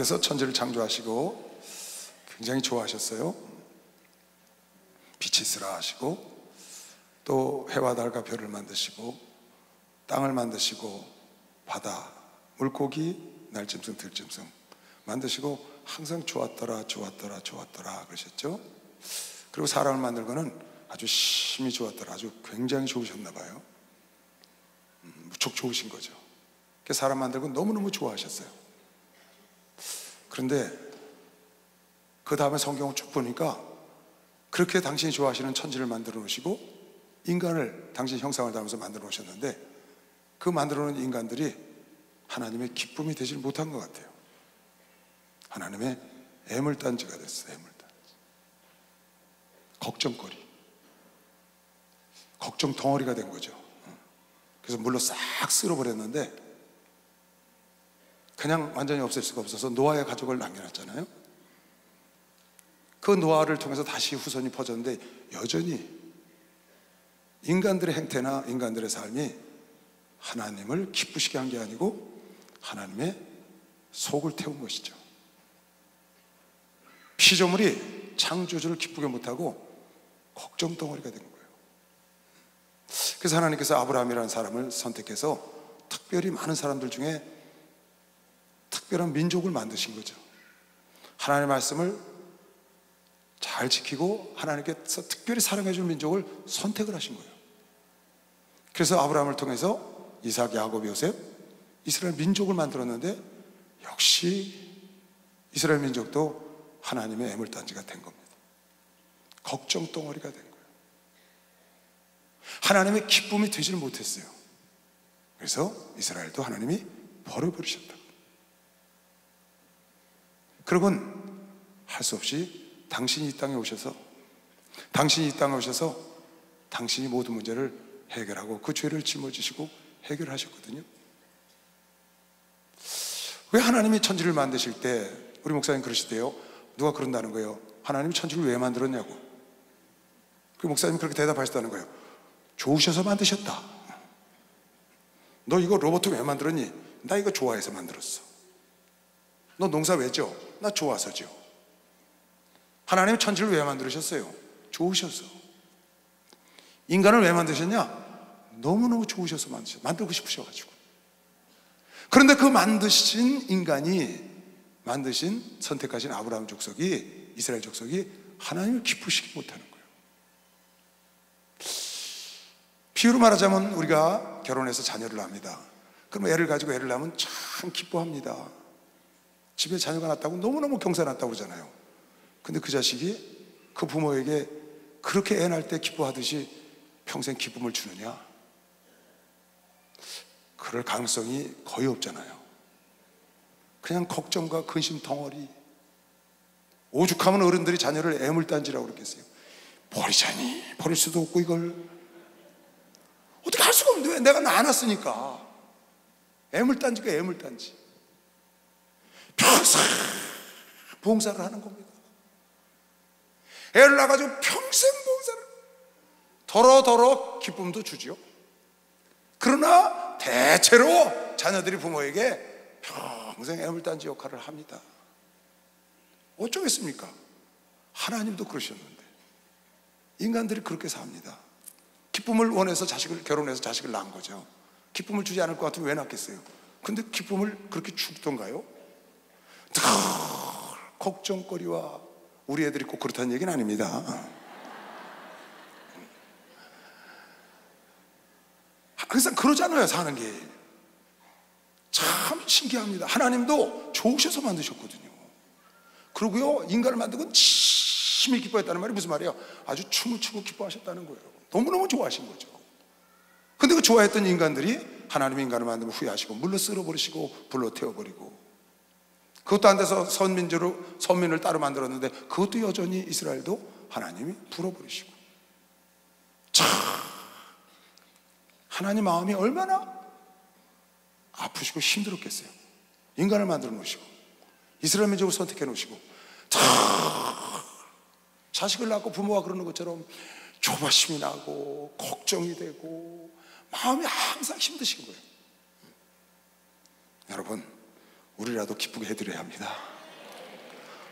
하나님께서 천지를 창조하시고 굉장히 좋아하셨어요. 빛이 있으라 하시고, 또 해와 달과 별을 만드시고, 땅을 만드시고, 바다, 물고기, 날짐승, 들짐승 만드시고 항상 좋았더라 좋았더라 좋았더라 그러셨죠. 그리고 사람을 만들고는 아주 심히 좋았더라, 아주 굉장히 좋으셨나 봐요. 무척 좋으신 거죠. 그래서 사람 만들고 너무너무 좋아하셨어요. 그런데 그 다음에 성경을 쭉 보니까 그렇게 당신이 좋아하시는 천지를 만들어 놓으시고 인간을 당신 형상을 담아서 만들어 놓으셨는데, 그 만들어 놓은 인간들이 하나님의 기쁨이 되질 못한 것 같아요. 하나님의 애물단지가 됐어요. 애물단지, 걱정거리, 걱정 덩어리가 된 거죠. 그래서 물로 싹 쓸어버렸는데 그냥 완전히 없앨 수가 없어서 노아의 가족을 남겨놨잖아요. 그 노아를 통해서 다시 후손이 퍼졌는데 여전히 인간들의 행태나 인간들의 삶이 하나님을 기쁘시게 한 게 아니고 하나님의 속을 태운 것이죠. 피조물이 창조주를 기쁘게 못하고 걱정 덩어리가 된 거예요. 그래서 하나님께서 아브라함이라는 사람을 선택해서 특별히 많은 사람들 중에 특별한 민족을 만드신 거죠. 하나님의 말씀을 잘 지키고 하나님께서 특별히 사랑해 줄 민족을 선택을 하신 거예요. 그래서 아브라함을 통해서 이삭, 야곱, 요셉, 이스라엘 민족을 만들었는데 역시 이스라엘 민족도 하나님의 애물단지가 된 겁니다. 걱정 덩어리가 된 거예요. 하나님의 기쁨이 되지를 못했어요. 그래서 이스라엘도 하나님이 버려버리셨다. 그러곤 할 수 없이 당신이 이 땅에 오셔서 당신이 모든 문제를 해결하고 그 죄를 짊어지시고 해결하셨거든요. 왜 하나님이 천지를 만드실 때, 우리 목사님 그러시대요. 누가 그런다는 거예요. 하나님이 천지를 왜 만들었냐고. 그 목사님 그렇게 대답하셨다는 거예요. 좋으셔서 만드셨다. 너 이거 로봇 왜 만들었니? 나 이거 좋아해서 만들었어. 너 농사 왜 져? 나 좋아서 져. 하나님이 천지를 왜 만드셨어요? 좋으셔서. 인간을 왜 만드셨냐? 너무너무 좋으셔서 만들고 싶으셔가지고. 그런데 그 만드신 인간이, 선택하신 아브라함 족속이, 이스라엘 족속이 하나님을 기쁘시게 못하는 거예요. 비유로 말하자면 우리가 결혼해서 자녀를 낳습니다. 그럼 애를 가지고 애를 낳으면 참 기뻐합니다. 집에 자녀가 낳았다고 너무너무 경사 났다고 그러잖아요. 근데 그 자식이 그 부모에게 그렇게 애 낳을 때 기뻐하듯이 평생 기쁨을 주느냐? 그럴 가능성이 거의 없잖아요. 그냥 걱정과 근심 덩어리. 오죽하면 어른들이 자녀를 애물단지라고 그랬겠어요. 버리자니, 버릴 수도 없고 이걸 어떻게 할 수가 없는데, 왜? 내가 낳아놨으니까. 애물단지가 애물단지. 평생 봉사를 하는 겁니다. 애를 낳아가지고 평생 봉사를, 더러 기쁨도 주죠. 그러나 대체로 자녀들이 부모에게 평생 애물단지 역할을 합니다. 어쩌겠습니까? 하나님도 그러셨는데. 인간들이 그렇게 삽니다. 기쁨을 원해서 결혼해서 자식을 낳은 거죠. 기쁨을 주지 않을 것 같으면 왜 낳겠어요? 근데 기쁨을 그렇게 주던가요? 늘 걱정거리와, 우리 애들이 꼭 그렇다는 얘기는 아닙니다. 항상 그러잖아요, 사는 게. 참 신기합니다. 하나님도 좋으셔서 만드셨거든요. 그리고요, 인간을 만들고 심히 기뻐했다는 말이 무슨 말이에요? 아주 춤을 추고 기뻐하셨다는 거예요. 너무너무 좋아하신 거죠. 근데 그 좋아했던 인간들이 하나님이 인간을 만들면 후회하시고 물로 쓸어버리시고 불로 태워버리고, 그것도 안 돼서 선민을 따로 만들었는데 그것도 여전히 이스라엘도 하나님이 불어버리시고. 참, 하나님 마음이 얼마나 아프시고 힘들었겠어요. 인간을 만들어 놓으시고 이스라엘 민족을 선택해 놓으시고, 자식을 낳고 부모가 그러는 것처럼 조바심이 나고 걱정이 되고 마음이 항상 힘드신 거예요. 여러분, 우리라도 기쁘게 해드려야 합니다.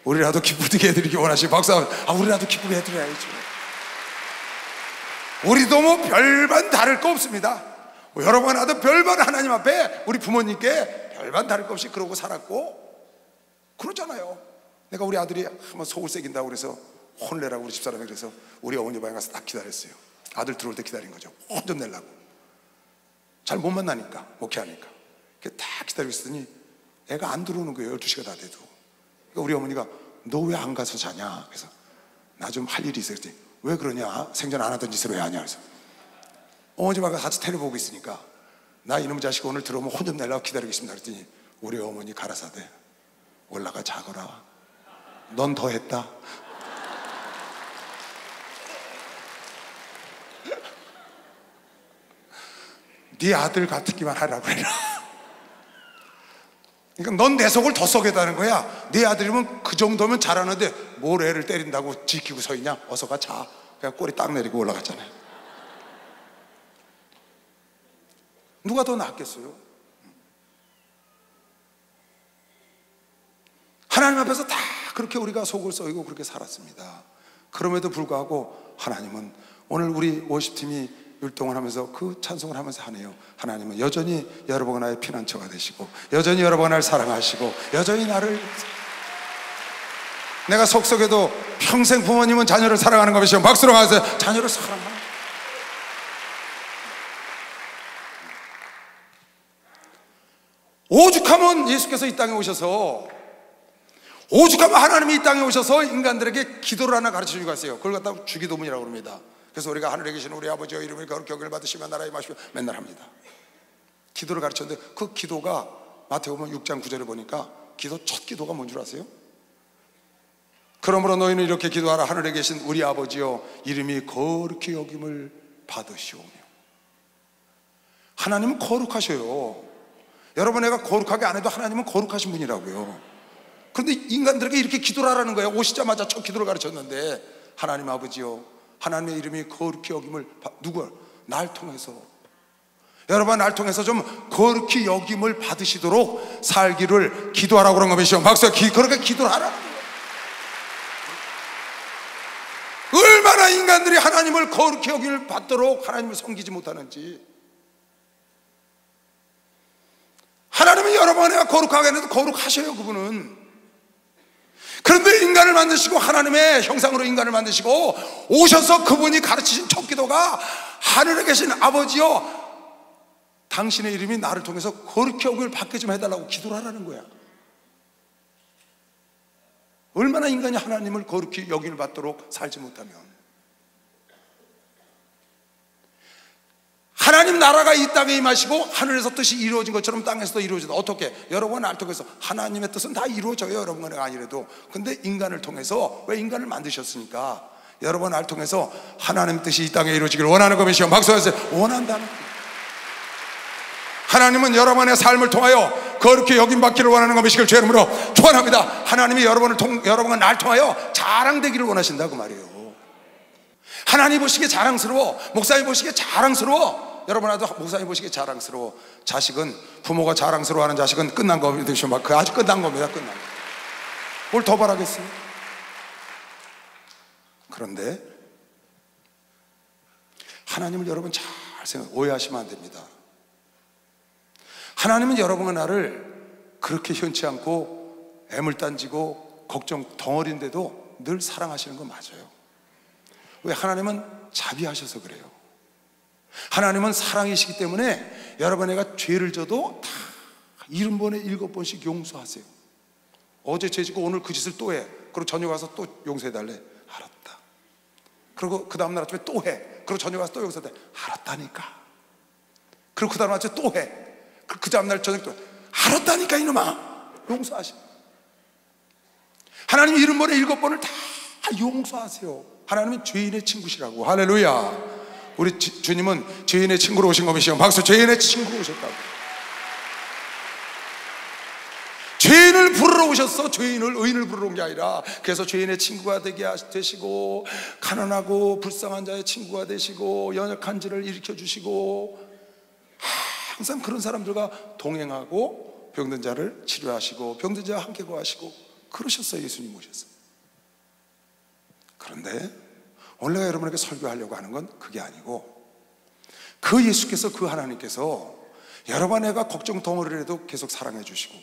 우리라도 기쁘게 해드리기 원하시고, 박수. 우리라도 기쁘게 해드려야죠. 우리도 뭐 별반 다를 거 없습니다. 뭐 여러분 하도 별반 하나님 앞에 우리 부모님께 별반 다를 거 없이 그러고 살았고 그러잖아요. 내가 우리 아들이 한번 속을 새긴다고 그래서 혼내라고 우리 집사람이 그래서 우리 어머니 방에 가서 딱 기다렸어요. 아들 들어올 때 기다린 거죠. 혼 좀 내려고. 잘 못 만나니까, 목회하니까. 딱 기다리고 있더니 애가 안 들어오는 거예요. 12시가 다 돼도. 그러니까 우리 어머니가 너 왜 안 가서 자냐? 그래서 나 좀 할 일이 있어요. 그랬더니 왜 그러냐? 생전 안 하던 짓을 왜 하냐? 그래서 어머니 방에 같이 텔레 보고 있으니까 나 이놈의 자식 오늘 들어오면 혼 좀 내려고 기다리고 있습니다. 그랬더니 우리 어머니 가라사대 올라가 자거라. 넌 더 했다. 네 아들 같기만 하라고 해라. 그러니까 넌 내 속을 더 썩였다는 거야. 네 아들이면 그 정도면 잘하는데 뭘 애를 때린다고 지키고 서 있냐? 어서 가 자. 그냥 꼬리 딱 내리고 올라갔잖아요. 누가 더 낫겠어요? 하나님 앞에서 다 그렇게 우리가 속을 썩이고 그렇게 살았습니다. 그럼에도 불구하고 하나님은 오늘 우리 워십팀이 율동을 하면서 그 찬송을 하면서 하네요. 하나님은 여전히 여러분과 나의 피난처가 되시고, 여전히 여러분과 나를 사랑하시고, 여전히 나를, 내가 속썩여도 평생 부모님은 자녀를 사랑하는 것이요. 박수로 가세요. 자녀를 사랑하는. 오죽하면 예수께서 이 땅에 오셔서, 오죽하면 하나님이 이 땅에 오셔서 인간들에게 기도를 하나 가르쳐 주고 가세요. 그걸 갖다가 주기도문이라고 합니다. 그래서 우리가 하늘에 계신 우리 아버지의 이름을 거룩히 여김을 받으시며 나라의 마시고 맨날 합니다. 기도를 가르쳤는데 그 기도가 마태복음 6장 9절에 보니까 기도 첫 기도가 뭔 줄 아세요? 그러므로 너희는 이렇게 기도하라. 하늘에 계신 우리 아버지여 이름이 거룩히 여김을 받으시오며. 하나님은 거룩하셔요. 여러분, 내가 거룩하게 안 해도 하나님은 거룩하신 분이라고요. 그런데 인간들에게 이렇게 기도를 하라는 거예요. 오시자마자 첫 기도를 가르쳤는데, 하나님 아버지여 하나님의 이름이 거룩히 여김을 누구? 날 통해서. 여러분, 날 통해서 좀 거룩히 여김을 받으시도록 살기를 기도하라고 그런 것이죠. 박수. 그렇게 기도를 하라는 거예요. 얼마나 인간들이 하나님을 거룩히 여김을 받도록 하나님을 섬기지 못하는지. 하나님은 여러분, 내가 거룩하게 해도 거룩하셔요, 그분은. 그런데 인간을 만드시고 하나님의 형상으로 인간을 만드시고 오셔서 그분이 가르치신 첫 기도가 하늘에 계신 아버지여 당신의 이름이 나를 통해서 거룩히 여김을 받게 좀 해달라고 기도를 하라는 거야. 얼마나 인간이 하나님을 거룩히 여김을 받도록 살지 못하면. 하나님 나라가 이 땅에 임하시고 하늘에서 뜻이 이루어진 것처럼 땅에서도 이루어진다. 어떻게? 여러분, 날 통해서 하나님의 뜻은 다 이루어져요, 여러분과 아니래도. 근데 인간을 통해서, 왜 인간을 만드셨으니까 여러분, 날 통해서 하나님의 뜻이 이 땅에 이루어지기를 원하는 것이요. 박수하세요. 원한다는 거예요. 하나님은 여러분의 삶을 통하여 거룩히 여김받기를 원하는 것이길 주 이름으로 축원합니다. 하나님이 여러분과 날 통하여 자랑되기를 원하신다고 말이에요. 하나님 보시기에 자랑스러워, 목사님 보시기에 자랑스러워. 여러분아도 목사님 보시기에 자랑스러워. 자식은, 부모가 자랑스러워하는 자식은 끝난 겁니다. 그 아주 끝난 겁니다. 끝난 거. 뭘 더 바라겠어요? 그런데 하나님을 여러분 잘 오해하시면 안 됩니다. 하나님은 여러분과 나를 그렇게 현치 않고 애물단지고 걱정 덩어리인데도 늘 사랑하시는 거 맞아요. 왜? 하나님은 자비하셔서 그래요. 하나님은 사랑이시기 때문에 여러분에게 죄를 져도 다 70번에 7번씩 용서하세요. 어제 죄 짓고 오늘 그 짓을 또 해. 그리고 저녁 와서 또 용서해달래. 알았다. 그리고 그 다음날 아침에 또 해. 그리고 저녁 와서 또 용서해달래. 알았다니까. 그리고 그 다음 아침에 또 해. 그 다음날 저녁 또 해. 알았다니까 이놈아. 용서하시고. 하나님 70번에 7번을 다 용서하세요. 하나님은 죄인의 친구시라고. 할렐루야. 우리 주님은 죄인의 친구로 오신 것이요. 박수. 죄인의 친구로 오셨다고. 죄인을 부르러 오셨어. 죄인을, 의인을 부르러 온 게 아니라. 그래서 죄인의 친구가 되시고, 가난하고 불쌍한 자의 친구가 되시고, 연약한 자를 일으켜 주시고, 항상 그런 사람들과 동행하고 병든 자를 치료하시고 병든 자와 함께 거하시고 그러셨어요. 예수님 오셨어요. 그런데 오늘 내가 여러분에게 설교하려고 하는 건 그게 아니고, 그 예수께서, 그 하나님께서 여러분 애가 걱정 덩어리를 해도 계속 사랑해 주시고,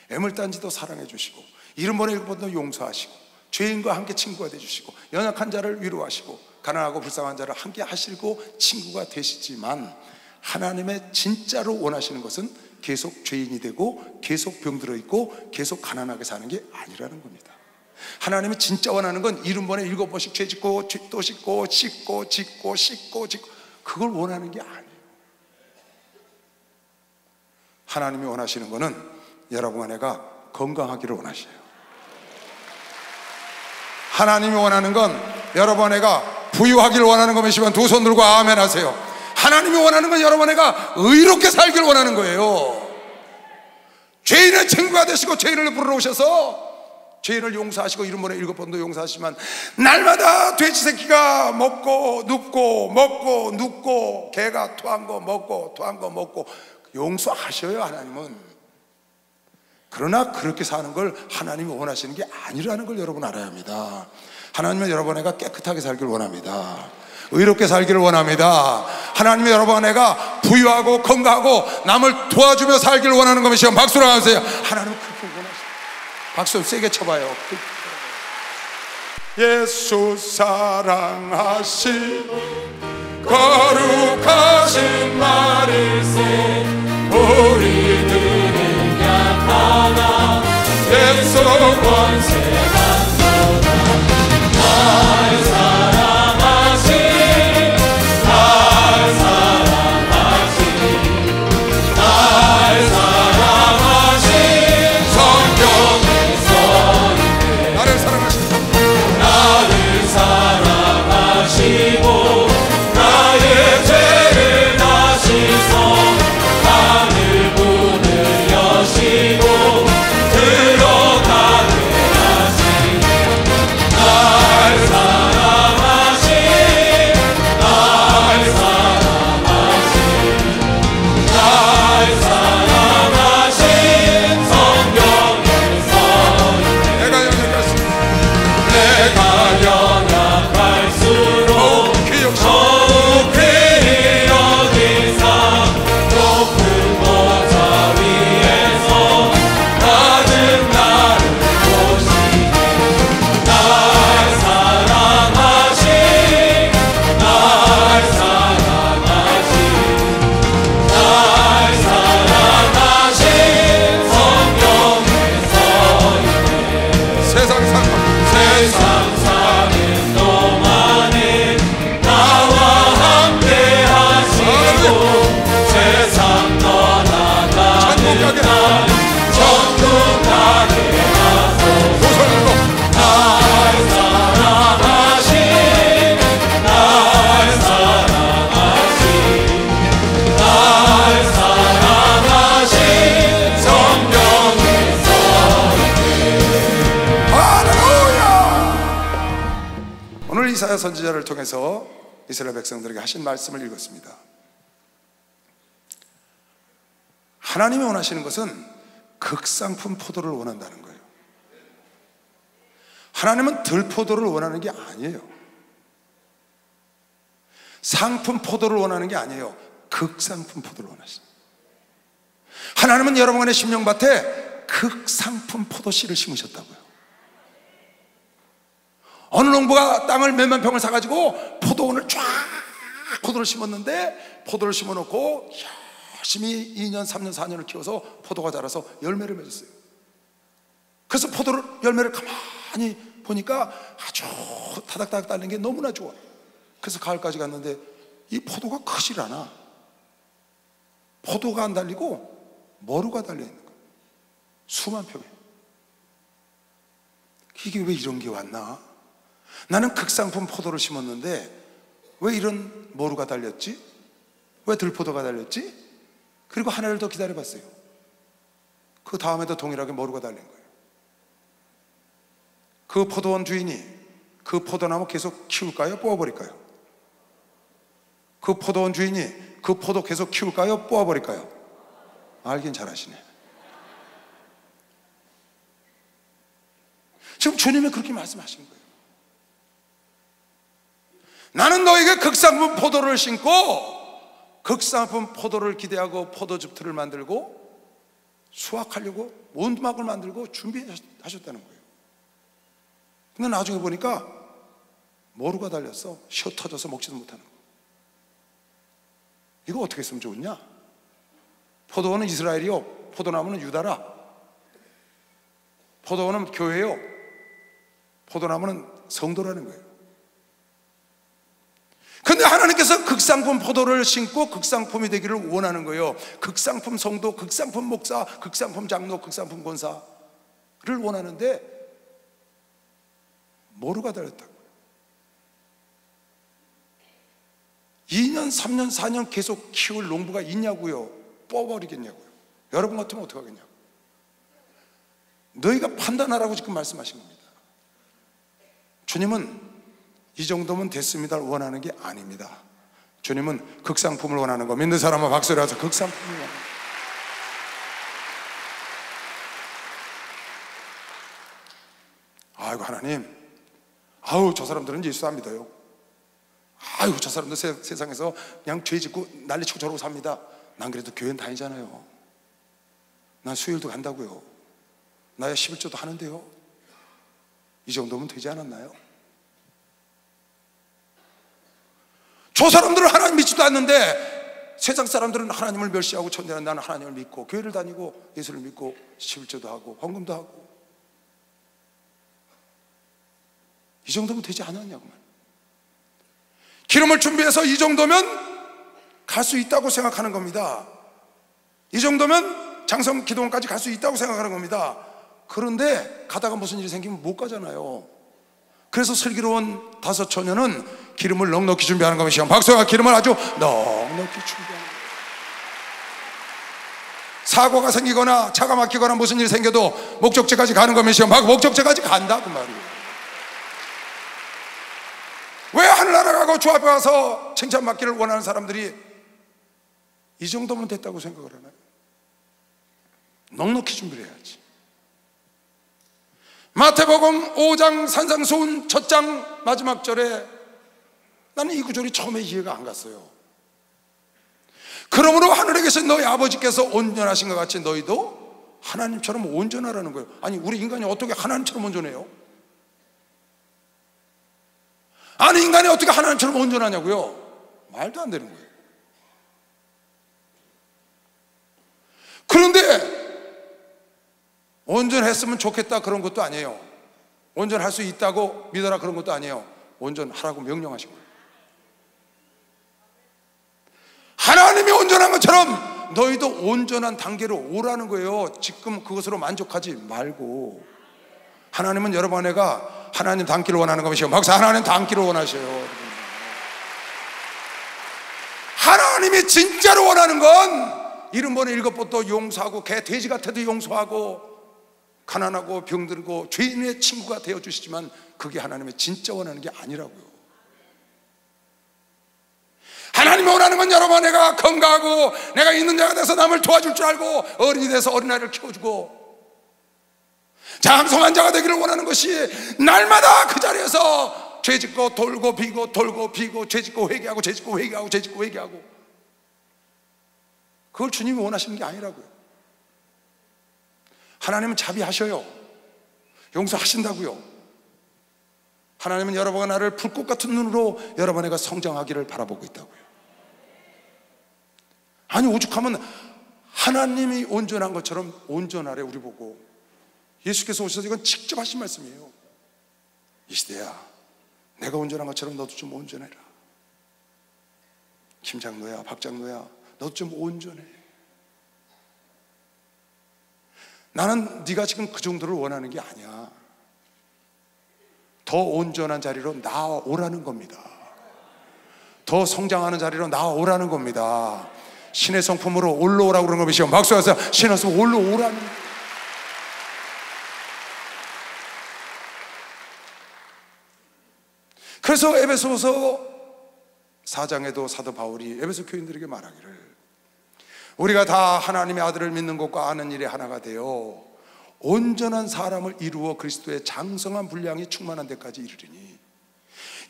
애물단지도 사랑해 주시고, 70번에 7번도 용서하시고, 죄인과 함께 친구가 되주시고, 연약한 자를 위로하시고, 가난하고 불쌍한 자를 함께 하시고 친구가 되시지만, 하나님의 진짜로 원하시는 것은 계속 죄인이 되고 계속 병들어 있고 계속 가난하게 사는 게 아니라는 겁니다. 하나님이 진짜 원하는 건 70번에 7번씩 죄 짓고 또 씻고 씻고 짓고 씻고 짓고, 그걸 원하는 게 아니에요. 하나님이 원하시는 거는 여러분과 내가 건강하기를 원하셔요. 하나님이 원하는 건 여러분과 내가 부유하기를 원하는 것이면 두 손 들고 아멘 하세요. 하나님이 원하는 건 여러분 애가 의롭게 살기를 원하는 거예요. 죄인의 친구가 되시고 죄인을 부르러 오셔서 죄인을 용서하시고 70번에 7번도 용서하시지만, 날마다 돼지 새끼가 먹고 눕고 먹고 눕고 개가 토한 거 먹고 토한 거 먹고 용서하셔요, 하나님은. 그러나 그렇게 사는 걸 하나님이 원하시는 게 아니라는 걸 여러분 알아야 합니다. 하나님은 여러분 애가 깨끗하게 살기를 원합니다. 의롭게 살기를 원합니다. 하나님이 여러분 애가 부유하고 건강하고 남을 도와주며 살기를 원하는 것이요. 박수로 하세요. 하나님은 그렇게 원하십니다. 박수 세게 쳐봐요. 예수 사랑하신 거룩하신 말일세, 우리들은 약하나 예수 권세가 날 사랑하신 이사야 선지자를 통해서 이스라엘 백성들에게 하신 말씀을 읽었습니다. 하나님이 원하시는 것은 극상품 포도를 원한다는 거예요. 하나님은 들포도를 원하는 게 아니에요. 상품 포도를 원하는 게 아니에요. 극상품 포도를 원하십니다. 하나님은 여러분의 심령밭에 극상품 포도씨를 심으셨다고요. 어느 농부가 땅을 몇만 평을 사가지고 포도원을 쫙 포도를 심었는데, 포도를 심어놓고 열심히 2년, 3년, 4년을 키워서 포도가 자라서 열매를 맺었어요. 그래서 포도를, 열매를 가만히 보니까 아주 타닥타닥 달린 게 너무나 좋아. 그래서 가을까지 갔는데 이 포도가 크질 않아. 포도가 안 달리고 머루가 달려있는 거예요. 수만 평에. 이게 왜 이런 게 왔나? 나는 극상품 포도를 심었는데 왜 이런 머루가 달렸지? 왜 들포도가 달렸지? 그리고 하나를 더 기다려봤어요. 그 다음에도 동일하게 머루가 달린 거예요. 그 포도원 주인이 그 포도나무 계속 키울까요? 뽑아버릴까요? 그 포도원 주인이 그 포도 계속 키울까요? 뽑아버릴까요? 알긴 잘하시네. 지금 주님이 그렇게 말씀하신 거예요. 나는 너에게 극상품 포도를 심고 극상품 포도를 기대하고 포도즙틀을 만들고 수확하려고 온두막을 만들고 준비하셨다는 거예요. 근데 나중에 보니까 머루가 달렸어. 쉬어 터져서 먹지도 못하는 거예요. 이거 어떻게 했으면 좋으냐? 포도원은 이스라엘이요, 포도나무는 유다라. 포도원은 교회요, 포도나무는 성도라는 거예요. 근데 하나님께서 극상품 포도를 심고 극상품이 되기를 원하는 거예요. 극상품 성도, 극상품 목사, 극상품 장로, 극상품 권사를 원하는데 머루가 달렸다고요. 2년, 3년, 4년 계속 키울 농부가 있냐고요? 뽑아버리겠냐고요? 여러분 같으면 어떻게 하겠냐고. 너희가 판단하라고 지금 말씀하신 겁니다. 주님은 이 정도면 됐습니다를 원하는 게 아닙니다. 주님은 극상품을 원하는 거, 믿는 사람은 박수를 해서 극상품을 원하는 거예요. 아이고 하나님, 아우 저 사람들은 예수 안 믿어요. 아이고 저 사람들 세상에서 그냥 죄 짓고 난리치고 저러고 삽니다. 난 그래도 교회는 다니잖아요. 난 수요일도 간다고요. 나야 11조도 하는데요. 이 정도면 되지 않았나요? 저 사람들은 하나님 믿지도 않는데 세상 사람들은 하나님을 멸시하고 천대하는, 나는 하나님을 믿고 교회를 다니고 예수를 믿고 11조도 하고 헌금도 하고. 이 정도면 되지 않았냐고 말. 기름을 준비해서 이 정도면 갈 수 있다고 생각하는 겁니다. 이 정도면 장성 기도원까지 갈 수 있다고 생각하는 겁니다. 그런데 가다가 무슨 일이 생기면 못 가잖아요. 그래서 슬기로운 5 처녀는 기름을 넉넉히 준비하는 것이요, 박수가 기름을 아주 넉넉히 준비하는 거예요. 사고가 생기거나 차가 막히거나 무슨 일이 생겨도 목적지까지 가는 것이요, 목적지까지 간다 그 말이에요. 왜 하늘나라 가고 주 앞에 와서 칭찬받기를 원하는 사람들이 이 정도면 됐다고 생각을 하나요? 넉넉히 준비를 해야지. 마태복음 5장 산상수훈 첫 장 마지막 절에 나는 이 구절이 처음에 이해가 안 갔어요. 그러므로 하늘에 계신 너희 아버지께서 온전하신 것 같이 너희도 하나님처럼 온전하라는 거예요. 아니 우리 인간이 어떻게 하나님처럼 온전해요? 아니 인간이 어떻게 하나님처럼 온전하냐고요? 말도 안 되는 거예요. 그런데 온전했으면 좋겠다 그런 것도 아니에요. 온전할 수 있다고 믿어라 그런 것도 아니에요. 온전하라고 명령하신 거예요. 하나님이 온전한 것처럼 너희도 온전한 단계로 오라는 거예요. 지금 그것으로 만족하지 말고. 하나님은 여러분 안에가 하나님 닮기를 원하는 것이요, 박사 하나님 닮기를 원하셔요. 하나님이 진짜로 원하는 건 70번에 7번도 용서하고 개 돼지 같아도 용서하고 가난하고 병들고 죄인의 친구가 되어주시지만 그게 하나님의 진짜 원하는 게 아니라고요. 하나님이 원하는 건 여러분, 내가 건강하고 내가 있는 자가 돼서 남을 도와줄 줄 알고 어른이 돼서 어린아이를 키워주고 장성한 자가 되기를 원하는 것이, 날마다 그 자리에서 죄짓고 돌고 비고 돌고 비고 죄짓고 회개하고 죄짓고 회개하고 죄짓고 회개하고, 그걸 주님이 원하시는 게 아니라고요. 하나님은 자비하셔요. 용서하신다고요. 하나님은 여러분과 나를 불꽃 같은 눈으로 여러분 애가 성장하기를 바라보고 있다고요. 아니, 오죽하면 하나님이 온전한 것처럼 온전하래 우리 보고. 예수께서 오셔서 이건 직접 하신 말씀이에요. 이 시대야, 내가 온전한 것처럼 너도 좀 온전해라. 김장로야, 박장로야, 너도 좀 온전해. 나는 네가 지금 그 정도를 원하는 게 아니야. 더 온전한 자리로 나아오라는 겁니다. 더 성장하는 자리로 나아오라는 겁니다. 신의 성품으로 올라오라고 그런 것이요. 박수하세요. 신의 성품 올라오라는 거예요. 그래서 에베소서 4장에도 사도 바울이 에베소 교인들에게 말하기를, 우리가 다 하나님의 아들을 믿는 것과 아는 일에 하나가 되어 온전한 사람을 이루어 그리스도의 장성한 분량이 충만한 데까지 이르리니,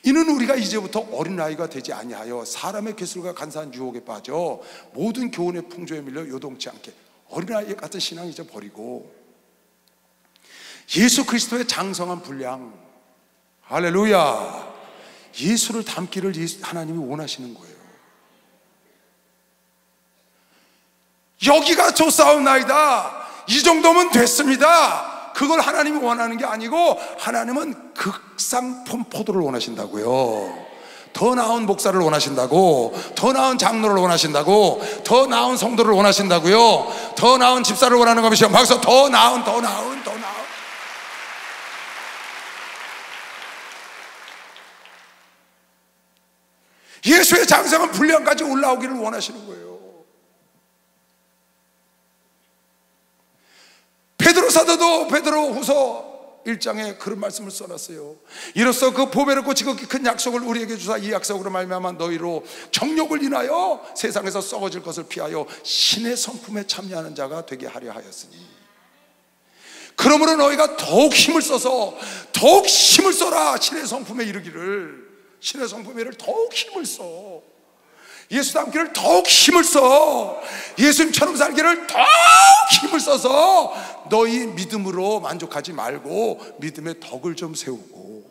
이는 우리가 이제부터 어린아이가 되지 아니하여 사람의 괴술과 간사한 유혹에 빠져 모든 교훈의 풍조에 밀려 요동치 않게, 어린아이 같은 신앙 이제 버리고 예수 그리스도의 장성한 분량, 할렐루야, 예수를 닮기를 하나님이 원하시는 거예요. 여기가 좋사옵나이다, 이 정도면 됐습니다, 그걸 하나님이 원하는 게 아니고, 하나님은 극상품 포도를 원하신다고요. 더 나은 목사를 원하신다고, 더 나은 장로를 원하신다고, 더 나은 성도를 원하신다고요. 더 나은 집사를 원하는 것이요. 박수. 더 나은. 예수의 장성한 분량까지 올라오기를 원하시는 거예요. 베드로 사도도 베드로후서 1장에 그런 말씀을 써놨어요. 이로써 그 보배롭고 지극히 큰 약속을 우리에게 주사 이 약속으로 말미암아 너희로 정욕을 인하여 세상에서 썩어질 것을 피하여 신의 성품에 참여하는 자가 되게 하려 하였으니, 그러므로 너희가 더욱 힘을 써라. 신의 성품에 이르기를, 신의 성품에 이를 더욱 힘을 써. 예수 닮기를 더욱 힘을 써. 예수님처럼 살기를 더욱 힘을 써서 너희 믿음으로 만족하지 말고 믿음의 덕을 좀 세우고,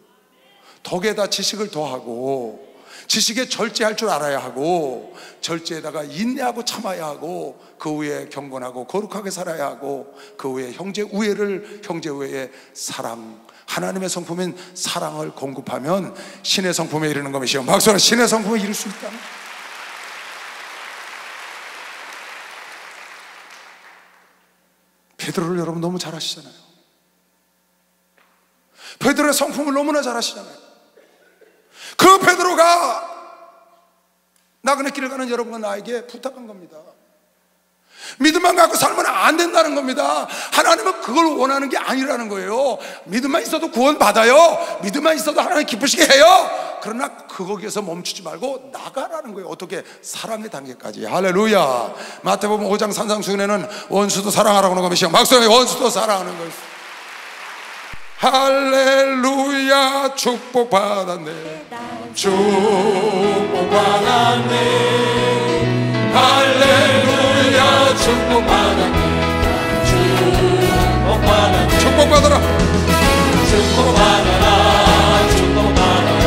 덕에다 지식을 더하고, 지식에 절제할 줄 알아야 하고, 절제에다가 인내하고 참아야 하고, 그 후에 경건하고 거룩하게 살아야 하고, 그 후에 형제 우애의 사랑, 하나님의 성품인 사랑을 공급하면 신의 성품에 이르는 것이요. 박수로 신의 성품에 이룰 수 있다. 베드로를 여러분 너무 잘 아시잖아요. 베드로의 성품을 너무나 잘 아시잖아요. 그 베드로가 나그네 길을 가는 여러분과 나에게 부탁한 겁니다. 믿음만 갖고 살면 안 된다는 겁니다. 하나님은 그걸 원하는 게 아니라는 거예요. 믿음만 있어도 구원 받아요. 믿음만 있어도 하나님 기쁘시게 해요. 그러나 거기에서 멈추지 말고 나가라는 거예요. 어떻게? 사랑의 단계까지. 할렐루야. 마태복음 5장 산상수훈에는 원수도 사랑하라고 하는 것이요. 막상에 원수도 사랑하는 것이. 할렐루야. 축복받았네. 축복받았네. 할렐루야. 축복받았네. 축복받았네. 축복받아라. 축복받아라. 축복받아라.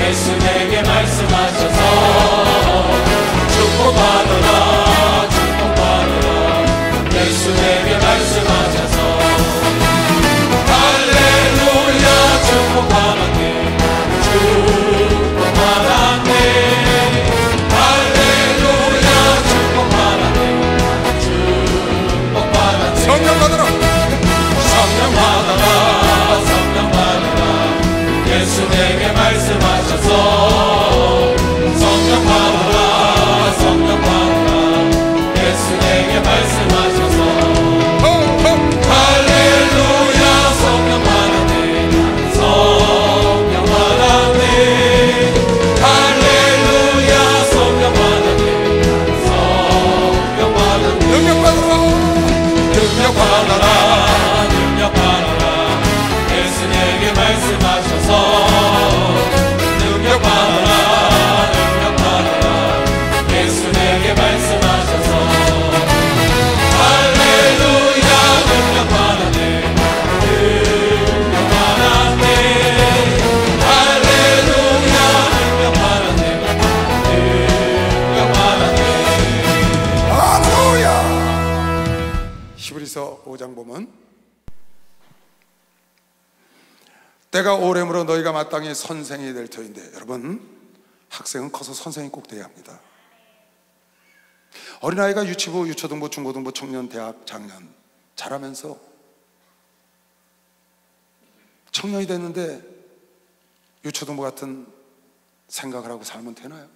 예수 내게 말씀하셔서 축복받아라. 축복받아라. 예수 내게 말씀하셔서 할렐루야. 축복받았네. 축복받았네. 할렐루야. 축복받았네. 축복받았네. 성령 받아라. 성령 받아라. 성령 받아라. 예수 내게 말씀하셔서 성령 받아라. 성령 받아라. 예수 내게 말씀하셔서 할렐루야. 성령 받았네. 성령 받았네. 할렐루야. 성령 5장 보면 때가 오래므로 너희가 마땅히 선생이 될 터인데, 여러분, 학생은 커서 선생이 꼭 돼야 합니다. 어린아이가 유치부, 유초등부, 중고등부, 청년, 대학, 장년 자라면서 청년이 됐는데 유초등부 같은 생각을 하고 살면 되나요?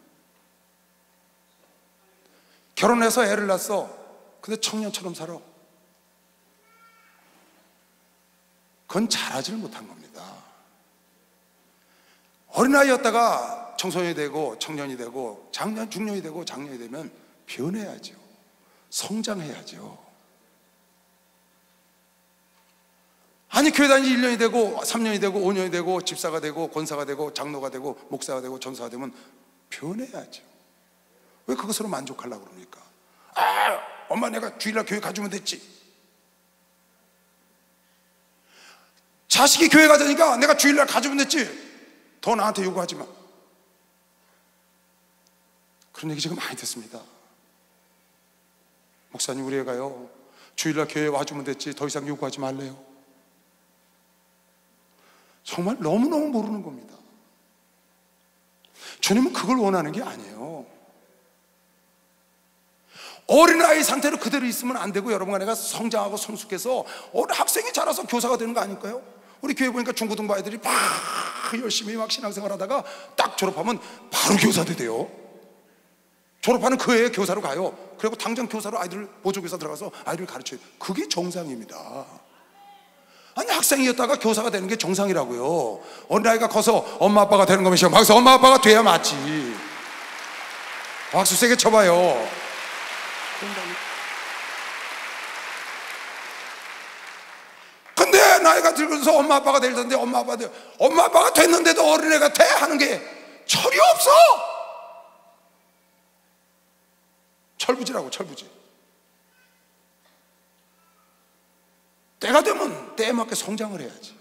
결혼해서 애를 낳았어. 근데 청년처럼 살아. 그건 잘하지를 못한 겁니다. 어린아이였다가 청소년이 되고 청년이 되고 장년, 중년이 되고 장년이 되면 변해야죠. 성장해야죠. 아니, 교회 다니지 1년이 되고 3년이 되고 5년이 되고 집사가 되고 권사가 되고 장로가 되고 목사가 되고 전사가 되면 변해야죠. 왜 그것으로 만족하려고 그럽니까? 아, 엄마 내가 주일날 교회 가주면 됐지. 자식이 교회 가자니까 내가 주일날 가주면 됐지. 더 나한테 요구하지 마. 그런 얘기 지금 많이 듣습니다. 목사님, 우리 애가요 주일날 교회 와주면 됐지 더 이상 요구하지 말래요. 정말 너무너무 모르는 겁니다. 주님은 그걸 원하는 게 아니에요. 어린아이 상태로 그대로 있으면 안 되고, 여러분과 내가 성장하고 성숙해서 학생이 자라서 교사가 되는 거 아닐까요? 우리 교회 보니까 중고등부 아이들이 막 열심히 막 신앙생활 하다가 딱 졸업하면 바로 교사도 돼요. 졸업하는 그 해에 교사로 가요. 그리고 당장 교사로 아이들 보조교사 들어가서 아이들을 가르쳐요. 그게 정상입니다. 아니, 학생이었다가 교사가 되는 게 정상이라고요. 어린아이가 커서 엄마 아빠가 되는 거면 시험 박수. 엄마 아빠가 돼야 맞지. 박수 세게 쳐봐요. 근데 나이가 들면서 엄마 아빠가 될 텐데 엄마 아빠가 됐는데도 어린애가 돼 하는 게 철이 없어. 철부지라고, 철부지. 때가 되면 때에 맞게 성장을 해야지.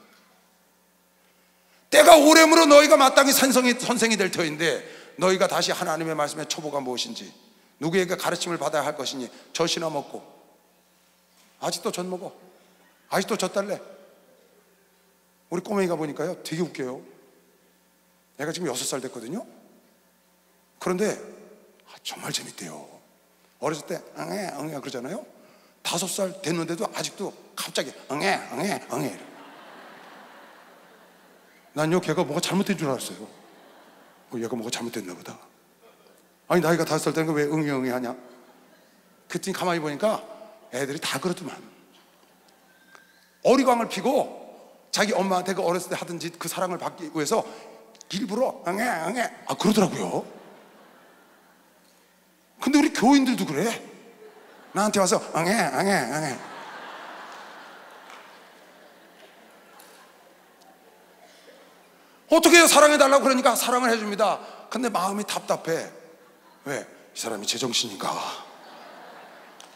때가 오래므로 너희가 마땅히 선생이 될 터인데, 너희가 다시 하나님의 말씀의 초보가 무엇인지, 누구에게 가르침을 받아야 할 것이니 젖이나 먹고. 아직도 젖 먹어. 아직도 젖 달래. 우리 꼬맹이가 보니까요 되게 웃겨요. 얘가 지금 6살 됐거든요. 그런데 정말 재밌대요. 어렸을 때 응애 응애 그러잖아요. 5살 됐는데도 아직도 갑자기 응애 응애 응애. 난요 걔가 뭐가 잘못된 줄 알았어요. 얘가 뭐가 잘못됐나 보다. 아니, 나이가 5살 되는 거 왜 응애 응애 하냐. 그랬더니 가만히 보니까 애들이 다 그렇더만. 어리광을 피고 자기 엄마한테 그 어렸을 때 하던 짓, 그 사랑을 받기 위해서 일부러 응애 응애 그러더라고요. 근데 우리 교인들도 그래. 나한테 와서 응애 응애 응애. 어떻게 해요? 사랑해달라고 그러니까 사랑을 해줍니다. 근데 마음이 답답해. 왜? 이 사람이 제정신인가?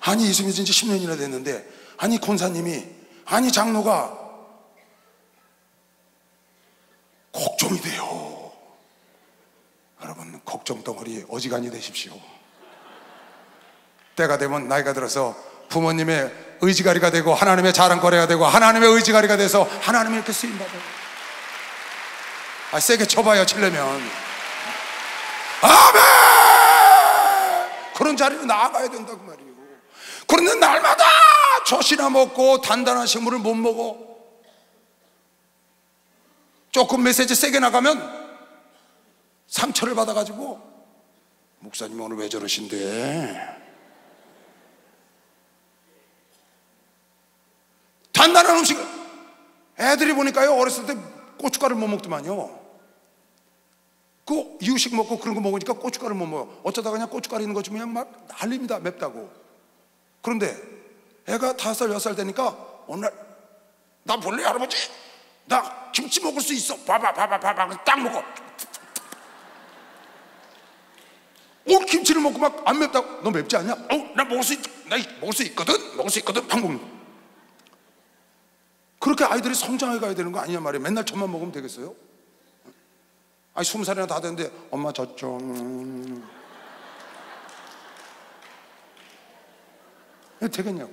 아니, 예수 믿은 지 10년이나 됐는데, 아니 권사님이, 아니 장로가 걱정이 돼요. 여러분, 걱정 덩어리 어지간히 되십시오. 때가 되면 나이가 들어서 부모님의 의지가리가 되고 하나님의 자랑거리가 되고 하나님의 의지가리가 돼서 하나님이 이렇게 쓰임받아요. 세게 쳐봐요, 치려면. 아멘! 그런 자리로 나아가야 된다고 말이에요. 그런데 날마다 젖이나 먹고 단단한 식물을 못 먹어. 조금 메시지 세게 나가면 상처를 받아가지고, 목사님 오늘 왜 저러신데? 단단한 음식을, 애들이 보니까요 어렸을 때 고춧가루를 못 먹더만요. 그 이유식 먹고 그런 거 먹으니까 고춧가루를 못 먹어. 어쩌다 그냥 고춧가루 있는 거 주면 그냥 막 난립니다. 맵다고. 그런데 애가 5살 6살 되니까 어느 날, 나 볼래 할아버지? 나 김치 먹을 수 있어. 봐봐 딱 먹어. 김치를 먹고 막 안 맵다고. 너 맵지 않냐? 나 먹을 수 있거든. 먹을 수 있거든. 막 먹는. 그렇게 아이들이 성장해 가야 되는 거 아니냐 말이에요. 맨날 젖만 먹으면 되겠어요? 아니, 20살이나 다 됐는데 엄마 젖 좀. 되겠냐고.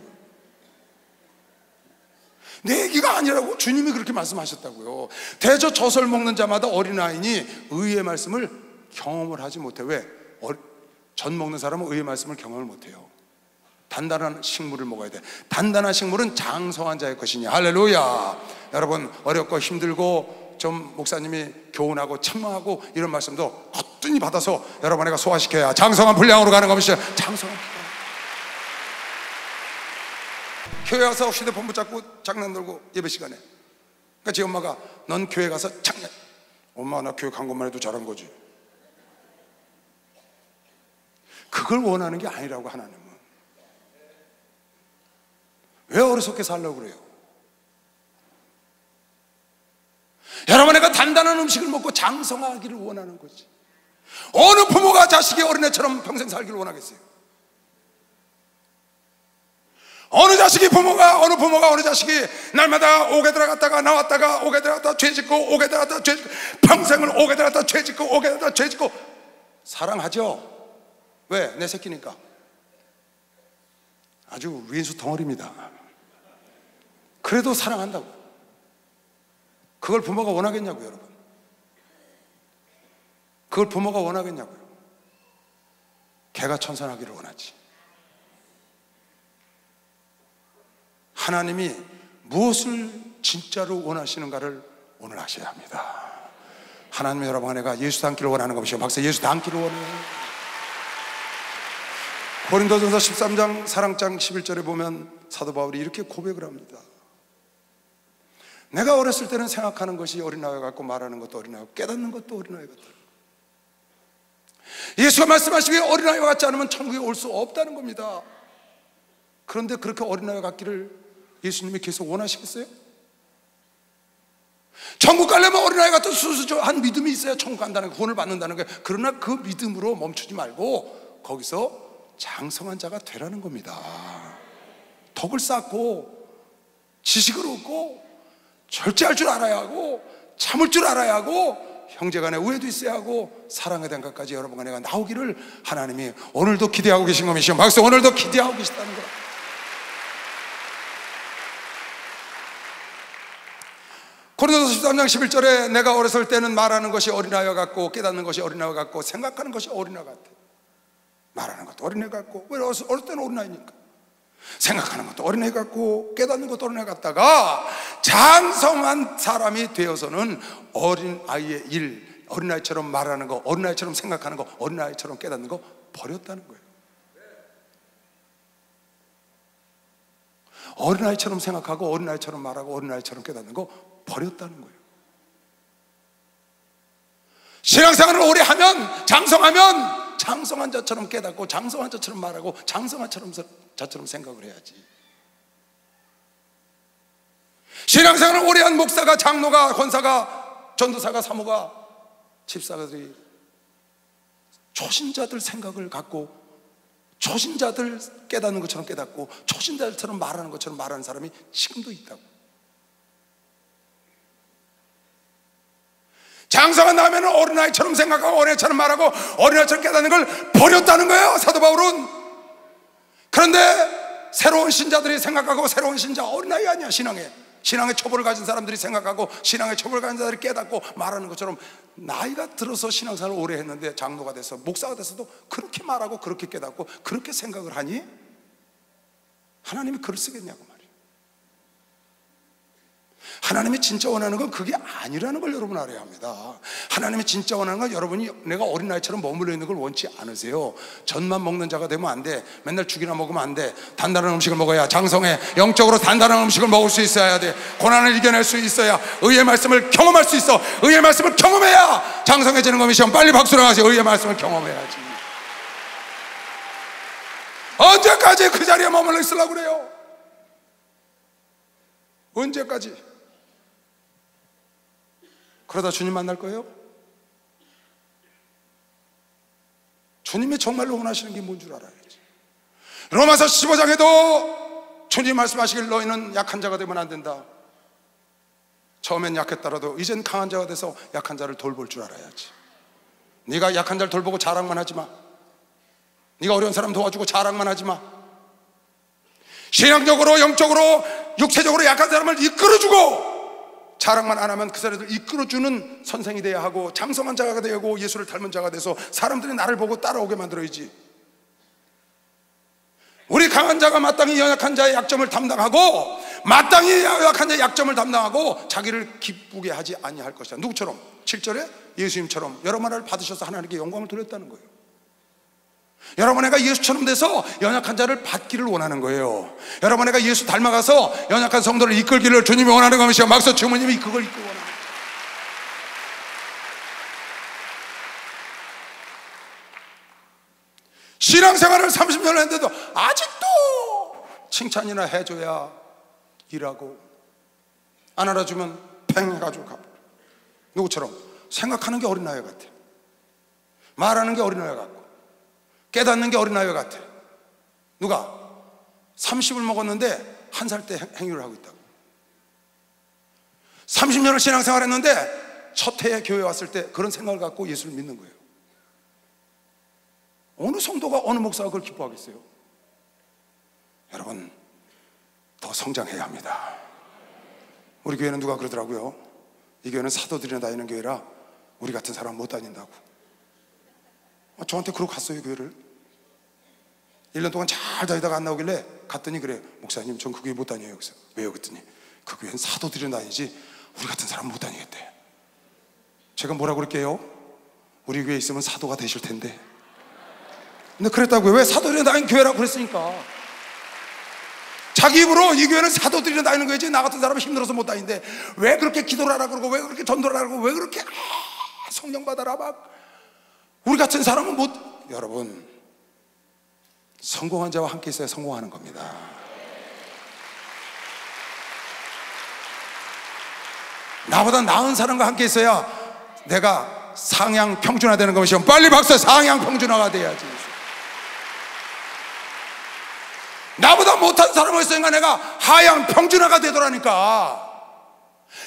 내 얘기가 아니라고 주님이 그렇게 말씀하셨다고요. 대저젖을 먹는 자마다 어린아이니 의의 말씀을 경험을 하지 못해. 왜? 젖 먹는 사람은 의의 말씀을 경험을 못해요. 단단한 식물을 먹어야 돼. 단단한 식물은 장성한 자의 것이니. 할렐루야. 여러분, 어렵고 힘들고 좀 목사님이 교훈하고 책망하고 이런 말씀도 거뜬히 받아서 여러분에게 소화시켜야 장성한 분량으로 가는 것이죠. 장성한 분량. 교회 와서 휴대폰 붙잡고 장난 들고 예배 시간에, 그러니까 제 엄마가 넌 교회 가서 장난. 엄마, 나 교회 간 것만 해도 잘한 거지. 그걸 원하는 게 아니라고. 하나님은 왜 어리석게 살려고 그래요? 여러분, 내가 단단한 음식을 먹고 장성하기를 원하는 거지. 어느 부모가 자식이 어린애처럼 평생 살기를 원하겠어요? 어느 부모가 어느 자식이 날마다 옥에 들어갔다가 나왔다가 옥에 들어갔다 죄 짓고 옥에 들어갔다 죄 짓고 평생을 옥에 들어갔다 죄 짓고 옥에 들어갔다 죄 짓고. 사랑하죠? 왜? 내 새끼니까. 아주 왼수 덩어리입니다. 그래도 사랑한다고. 그걸 부모가 원하겠냐고요, 여러분. 그걸 부모가 원하겠냐고요. 개가 천선하기를 원하지. 하나님이 무엇을 진짜로 원하시는가를 오늘 아셔야 합니다. 하나님, 여러분 안에가 예수 닮기를 원하는 것이요, 박사 예수 닮기를 원해요. 고린도전서 13장 사랑장 11절에 보면 사도 바울이 이렇게 고백을 합니다. 내가 어렸을 때는 생각하는 것이 어린아이 같고 말하는 것도 어린아이 같고 깨닫는 것도 어린아이 같다. 예수가 말씀하시기에 어린아이와 같지 않으면 천국에 올 수 없다는 겁니다. 그런데 그렇게 어린아이 같기를 예수님이 계속 원하시겠어요? 천국 가려면 어린아이 같은 수수한 믿음이 있어야 천국 간다는 거, 구원을 받는다는 거예요. 그러나 그 믿음으로 멈추지 말고 거기서 장성한 자가 되라는 겁니다. 덕을 쌓고 지식을 얻고 절제할 줄 알아야 하고 참을 줄 알아야 하고 형제간에 우애도 있어야 하고 사랑에 대한 것까지 여러분 간에 나오기를 하나님이 오늘도 기대하고 계신 겁니다. 박수. 오늘도 기대하고 계시다는 거예요. 고린도서 13장 11절에 내가 어렸을 때는 말하는 것이 어린아이와 같고 깨닫는 것이 어린아이와 같고 생각하는 것이 어린아이 같아. 말하는 것도 어린애 같고, 왜 어렸을 때는 어린아이니까. 생각하는 것도 어린애 같고 깨닫는 것도 어린애 같다가 장성한 사람이 되어서는 어린아이의 일, 어린아이처럼 말하는 거, 어린아이처럼 생각하는 거, 어린아이처럼 깨닫는 거 버렸다는 거예요. 어린아이처럼 생각하고 어린아이처럼 말하고 어린아이처럼 깨닫는 거 버렸다는 거예요. 신앙생활을 오래 하면, 장성하면 장성한 자처럼 깨닫고 장성한 자처럼 말하고 장성한 자처럼 생각을 해야지. 신앙생활을 오래 한 목사가, 장로가, 권사가, 전도사가, 사모가, 집사들이 초신자들 생각을 갖고 초신자들 깨닫는 것처럼 깨닫고 초신자들처럼 말하는 것처럼 말하는 사람이 지금도 있다고. 장성한 다음에는 어린아이처럼 생각하고 어린아이처럼 말하고 어린아이처럼 깨닫는 걸 버렸다는 거예요, 사도 바울은. 그런데 새로운 신자들이 생각하고 새로운 신자, 어린아이 아니야. 신앙의 초보를 가진 사람들이 생각하고 신앙의 초보를 가진 자들이 깨닫고 말하는 것처럼 나이가 들어서 신앙생활을 오래 했는데 장로가 돼서 목사가 돼서도 그렇게 말하고 그렇게 깨닫고 그렇게 생각을 하니 하나님이 글을 쓰겠냐고 말이에요. 하나님이 진짜 원하는 건 그게 아니라는 걸 여러분 알아야 합니다. 하나님이 진짜 원하는 건 여러분이 내가 어린아이처럼 머물러 있는 걸 원치 않으세요. 젖만 먹는 자가 되면 안 돼. 맨날 죽이나 먹으면 안 돼. 단단한 음식을 먹어야 장성해. 영적으로 단단한 음식을 먹을 수 있어야 돼. 고난을 이겨낼 수 있어야, 의의 말씀을 경험할 수 있어. 의의 말씀을 경험해야 장성해지는 겁니다. 빨리 박수를 하세요. 의의 말씀을 경험해야지. 언제까지 그 자리에 머물러 있으려고 그래요? 언제까지? 그러다 주님 만날 거예요? 주님이 정말로 원하시는 게 뭔 줄 알아야지. 로마서 15장에도 주님 말씀하시길 너희는 약한 자가 되면 안 된다. 처음엔 약했더라도 이젠 강한 자가 돼서 약한 자를 돌볼 줄 알아야지. 네가 약한 자를 돌보고 자랑만 하지 마. 네가 어려운 사람 도와주고 자랑만 하지 마. 신앙적으로 영적으로 육체적으로 약한 사람을 이끌어주고, 자랑만 안 하면 그 사람들 이끌어주는 선생이 돼야 하고, 장성한 자가 되고 예수를 닮은 자가 돼서 사람들이 나를 보고 따라오게 만들어야지. 우리 강한 자가 마땅히 연약한 자의 약점을 담당하고, 마땅히 연약한 자의 약점을 담당하고 자기를 기쁘게 하지 아니할 것이다. 누구처럼? 7절에 예수님처럼 여러 나라를 받으셔서 하나님께 영광을 돌렸다는 거예요. 여러분애가 예수처럼 돼서 연약한 자를 받기를 원하는 거예요. 여러분애가 예수 닮아가서 연약한 성도를 이끌기를 주님이 원하는 것이요, 막서 주님이 그걸 이끌고 원하는 거예요. 신앙생활을 30년을 했는데도 아직도 칭찬이나 해줘야 일하고, 안 알아주면 팽 해가지고 가버려. 누구처럼? 생각하는 게 어린아이 같아. 말하는 게 어린아이 같고, 깨닫는 게 어린아이 같아. 누가? 30을 먹었는데 1살 때 행위를 하고 있다고. 30년을 신앙생활 했는데 첫 해에 교회 왔을 때 그런 생각을 갖고 예수를 믿는 거예요. 어느 성도가, 어느 목사가 그걸 기뻐하겠어요? 여러분, 더 성장해야 합니다. 우리 교회는 누가 그러더라고요. 이 교회는 사도들이나 다니는 교회라 우리 같은 사람 못 다닌다고. 저한테 그러고 갔어요, 교회를. 1년 동안 잘 다니다가 안 나오길래 갔더니 그래, 목사님 전 그 교회 못 다녀요. 그래서 왜요? 그랬더니 그 교회는 사도들이나 다니지 우리 같은 사람 못 다니겠대. 제가 뭐라고 그럴게요? 우리 교회에 있으면 사도가 되실 텐데. 근데 그랬다고요. 왜? 사도들이 다니는 교회라고 그랬으니까. 자기 입으로 이 교회는 사도들이 다니는 거지 나 같은 사람은 힘들어서 못 다니는데 왜 그렇게 기도를 하라 그러고, 왜 그렇게 전도를 하라 그러고, 왜 그렇게 성령 받아라 막 우리 같은 사람은 못. 여러분, 성공한 자와 함께 있어야 성공하는 겁니다. 나보다 나은 사람과 함께 있어야 내가 상향 평준화되는 것이요. 빨리 박수. 상향 평준화가 돼야지. 나보다 못한 사람을 있으니까 내가 하향 평준화가 되더라니까.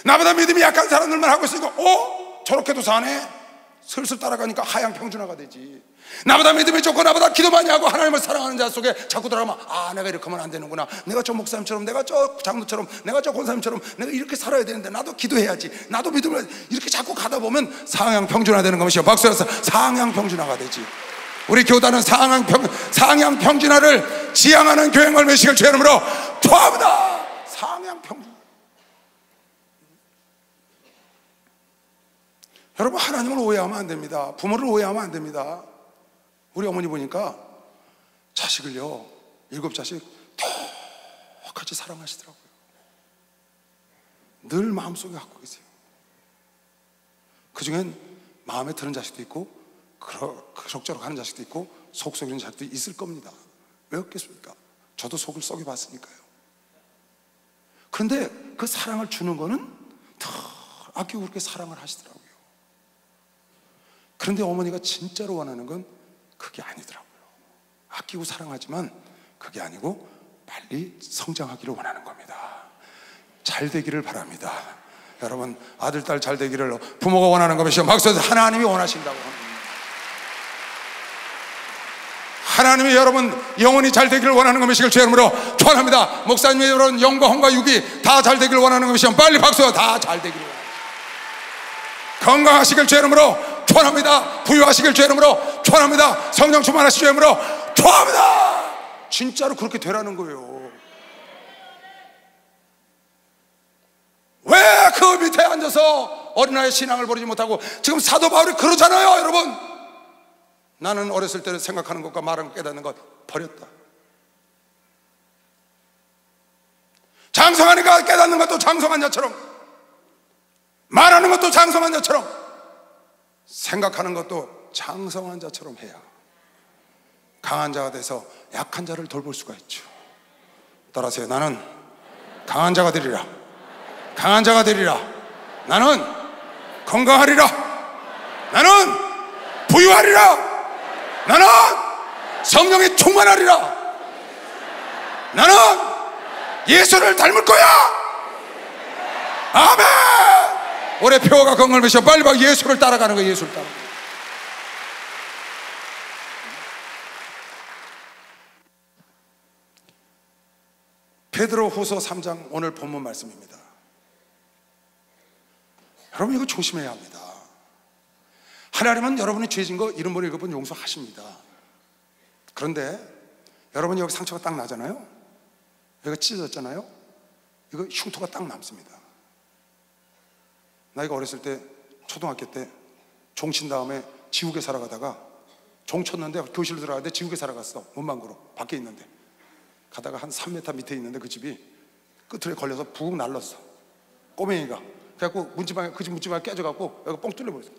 나보다 믿음이 약한 사람들만 하고 있으니까 저렇게도 사네? 슬슬 따라가니까 하향 평준화가 되지. 나보다 믿음이 좋고 나보다 기도 많이 하고 하나님을 사랑하는 자 속에 자꾸 들어가면 내가 이렇게 하면 안 되는구나. 내가 저 목사님처럼, 내가 저 장로처럼, 내가 저 권사님처럼 내가 이렇게 살아야 되는데 나도 기도해야지, 나도 믿음을 이렇게 자꾸 가다 보면 상향 평준화 되는 것이요. 박수여서 상향 평준화가 되지. 우리 교단은 상향 평준화를 지향하는 교회 열매식을 주의 이름으로 투하합니다. 상향 평준화. 여러분, 하나님을 오해하면 안 됩니다. 부모를 오해하면 안 됩니다. 우리 어머니 보니까 자식을요 7자식 똑같이 사랑하시더라고요. 늘 마음속에 갖고 계세요. 그중엔 마음에 드는 자식도 있고 그럭저럭 하는 자식도 있고 속 썩이는 자식도 있을 겁니다. 왜 없겠습니까? 저도 속을 썩여봤으니까요. 그런데 그 사랑을 주는 거는 더 아끼고 그렇게 사랑을 하시더라고요. 그런데 어머니가 진짜로 원하는 건 그게 아니더라고요. 아끼고 사랑하지만 그게 아니고 빨리 성장하기를 원하는 겁니다. 잘 되기를 바랍니다. 여러분, 아들, 딸 잘 되기를 부모가 원하는 것이요, 박수에서 하나님이 원하신다고 합니다. 하나님이 여러분 영혼이 잘 되기를 원하는 것이길 주의 이름으로 축원합니다. 목사님이 여러분 영과 혼과 육이 다 잘 되기를 원하는 것이요, 빨리 박수요. 다 잘 되기를 원합니다. 건강하시길 주의 이름으로 축원합니다. 부유하시길 주의 이름으로 축원합니다. 성령 충만하시길 주의 이름으로 축원합니다. 진짜로 그렇게 되라는 거예요. 왜 그 밑에 앉아서 어린아이 신앙을 버리지 못하고, 지금 사도 바울이 그러잖아요. 여러분, 나는 어렸을 때는 생각하는 것과 말하는 것, 깨닫는 것 버렸다. 장성하니까 깨닫는 것도 장성한 자처럼, 말하는 것도 장성한 자처럼, 생각하는 것도 장성한 자처럼 해야 강한 자가 돼서 약한 자를 돌볼 수가 있죠. 따라하세요. 나는 강한 자가 되리라. 강한 자가 되리라. 나는 건강하리라. 나는 부유하리라. 나는 성령이 충만하리라. 나는 예수를 닮을 거야. 아멘. 올해 표가 건강을 메셔 빨리 막 예수를 따라가는 거예요. 예수를 따라가는 거예요. 베드로후서 3장 오늘 본문 말씀입니다. 여러분 이거 조심해야 합니다. 하나님은 여러분이 죄진 거 이런 번에 이번 용서하십니다. 그런데 여러분이 여기 상처가 딱 나잖아요. 여기가 찢어졌잖아요. 이거 흉터가 딱 남습니다. 나 이거 어렸을 때 초등학교 때 종 친 다음에 지우개 사러 가다가 종 쳤는데 교실로 들어가는데 지우개 사러 갔어. 문방구로 밖에 있는데 가다가 한 3m 밑에 있는데 그 집이 끝에 걸려서 푹 날랐어. 꼬맹이가. 그래갖고 문지방에 그 집 문지방에 깨져갖고 여기 뻥 뚫려버렸어.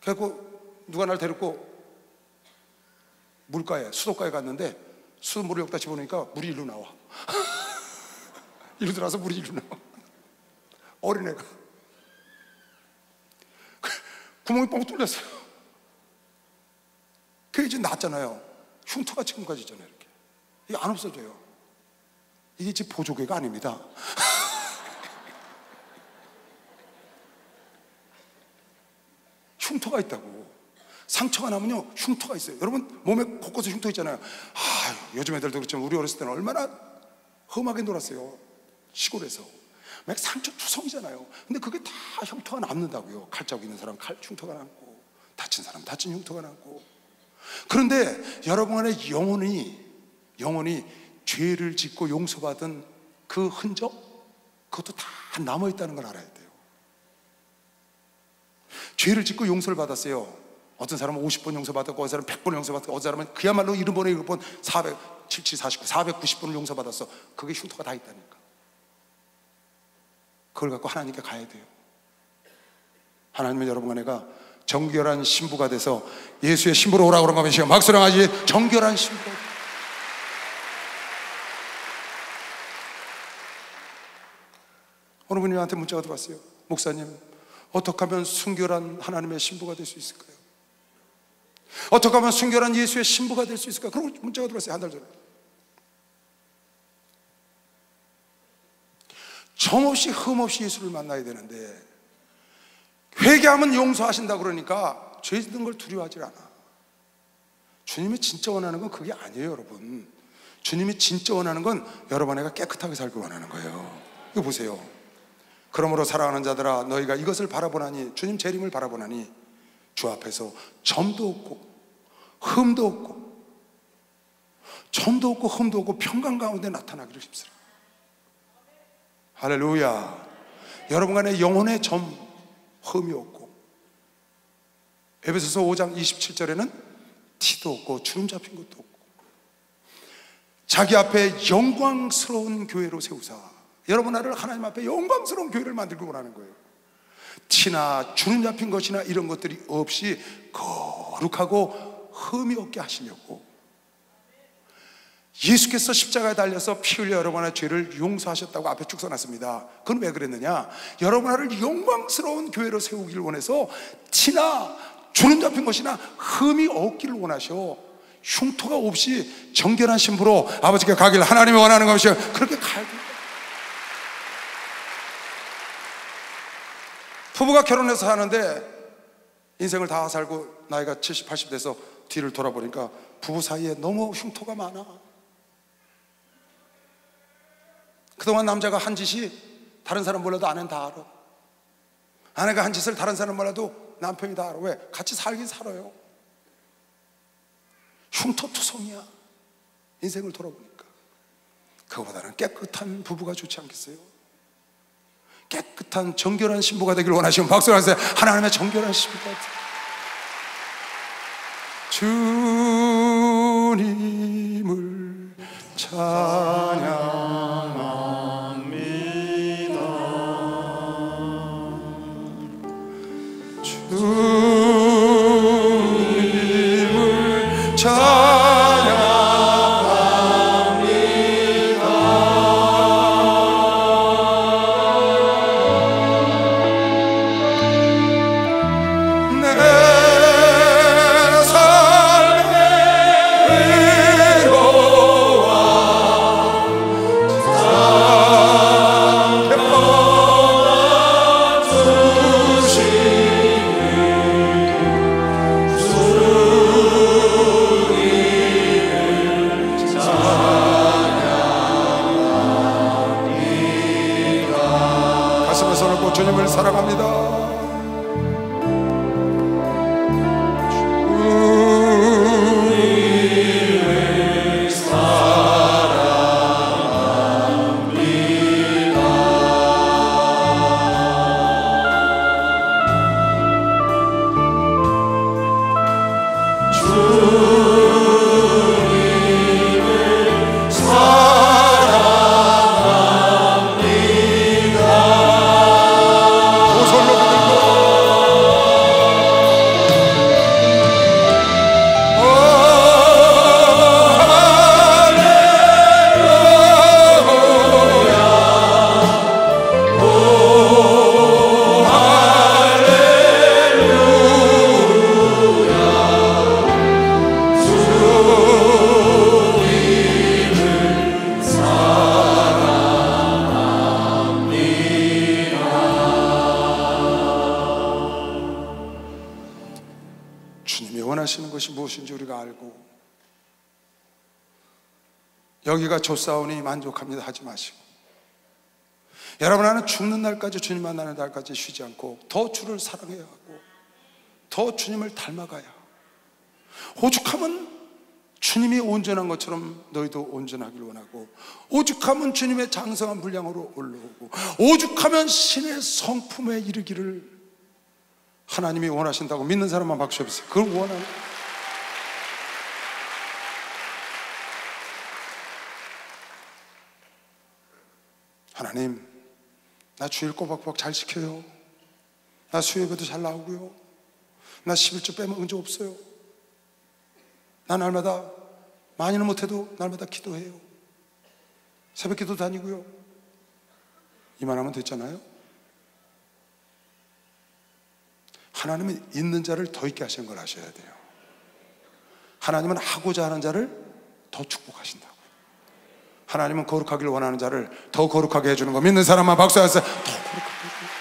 그래갖고 누가 날 데리고 물가에 수도가에 갔는데 수돗물을 여기다 집어넣으니까 물이 일로 나와. 일로 들어와서 물이 일로 나와. 어린애가 구멍이 뻥 뚫렸어요. 그게 이제 났잖아요. 흉터가 지금까지 있잖아요. 이렇게 이게 안 없어져요. 이게 집 보조개가 아닙니다. 흉터가 있다고. 상처가 나면요 흉터가 있어요. 여러분 몸에 곳곳에 흉터 있잖아요. 요즘 애들도 그렇지만 우리 어렸을 때는 얼마나 험하게 놀았어요. 시골에서 막 상처 투성이잖아요. 근데 그게 다 흉터가 남는다고요. 칼자국 있는 사람 칼 흉터가 남고, 다친 사람 다친 흉터가 남고. 그런데 여러분 안에 영원히 죄를 짓고 용서받은 그 흔적, 그것도 다 남아있다는 걸 알아야 돼요. 죄를 짓고 용서를 받았어요. 어떤 사람은 50번 용서받았고, 어떤 사람은 100번 용서받았고, 어떤 사람은 그야말로 70번에 7번 490번을 용서받았어. 그게 흉터가 다 있다니까. 그걸 갖고 하나님께 가야 돼요. 하나님은 여러분 안에가 정결한 신부가 돼서 예수의 신부로 오라고 그런 거면 지금 박수랑 하지. 정결한 신부가. 어느 분이 저한테 문자가 들어왔어요. 목사님, 어떻게 하면 순결한 하나님의 신부가 될 수 있을까요? 어떻게 하면 순결한 예수의 신부가 될 수 있을까요? 그런 문자가 들어왔어요. 한 달 전에. 정없이 흠없이 예수를 만나야 되는데 회개하면 용서하신다 그러니까 죄 짓는 걸 두려워하지 않아. 주님이 진짜 원하는 건 그게 아니에요, 여러분. 주님이 진짜 원하는 건 여러분 안에가 깨끗하게 살길 원하는 거예요. 이거 보세요. 그러므로 사랑하는 자들아, 너희가 이것을 바라보나니, 주님 재림을 바라보나니 주 앞에서 점도 없고 흠도 없고, 점도 없고 흠도 없고 평강 가운데 나타나기를 힘쓰라. 할렐루야. 여러분 간에 영혼의 점, 흠이 없고, 에베소서 5장 27절에는 티도 없고 주름 잡힌 것도 없고, 자기 앞에 영광스러운 교회로 세우사. 여러분 나를 하나님 앞에 영광스러운 교회를 만들고 원하는 거예요. 티나 주름 잡힌 것이나 이런 것들이 없이 거룩하고 흠이 없게 하시려고 예수께서 십자가에 달려서 피 흘려 여러분의 죄를 용서하셨다고 앞에 쭉 써놨습니다. 그건 왜 그랬느냐? 여러분을 영광스러운 교회로 세우기를 원해서 티나 주름 잡힌 것이나 흠이 없기를 원하셔. 흉터가 없이 정결한 신부로 아버지께 가기를 하나님이 원하는 것이 그렇게 가야 됩니다. 부부가 결혼해서 사는데 인생을 다 살고 나이가 70, 80 돼서 뒤를 돌아보니까 부부 사이에 너무 흉터가 많아. 그동안 남자가 한 짓이 다른 사람 몰라도 아내는 다 알아. 아내가 한 짓을 다른 사람 몰라도 남편이 다 알아. 왜? 같이 살긴 살아요. 흉터투성이야. 인생을 돌아보니까. 그거보다는 깨끗한 부부가 좋지 않겠어요? 깨끗한 정결한 신부가 되기를 원하시면 박수를 하세요. 하나님의 정결한 신부가 되기를. 주님을 찬양합니다. 주님을 찬양합니다. 내 삶의 위로와 사랑합니다. 원하시는 것이 무엇인지 우리가 알고, 여기가 좋사오니 만족합니다 하지 마시고, 여러분, 나는 죽는 날까지, 주님 만나는 날까지 쉬지 않고 더 주를 사랑해야 하고 더 주님을 닮아가야. 오죽하면 주님이 온전한 것처럼 너희도 온전하길 원하고, 오죽하면 주님의 장성한 분량으로 올라오고, 오죽하면 신의 성품에 이르기를 하나님이 원하신다고 믿는 사람만 박수 해보세요. 그걸 원하는. 하나님, 나 주일 꼬박꼬박 잘 지켜요. 나 수요예배도 잘 나오고요. 나 11조 빼면 은조 없어요. 나 날마다, 많이는 못해도 날마다 기도해요. 새벽 기도 다니고요. 이만하면 됐잖아요. 하나님은 있는 자를 더 있게 하시는 걸 아셔야 돼요. 하나님은 하고자 하는 자를 더 축복하신다고. 하나님은 거룩하기를 원하는 자를 더 거룩하게 해주는 거 믿는 사람만 박수하세요. 더 거룩하게 해주는.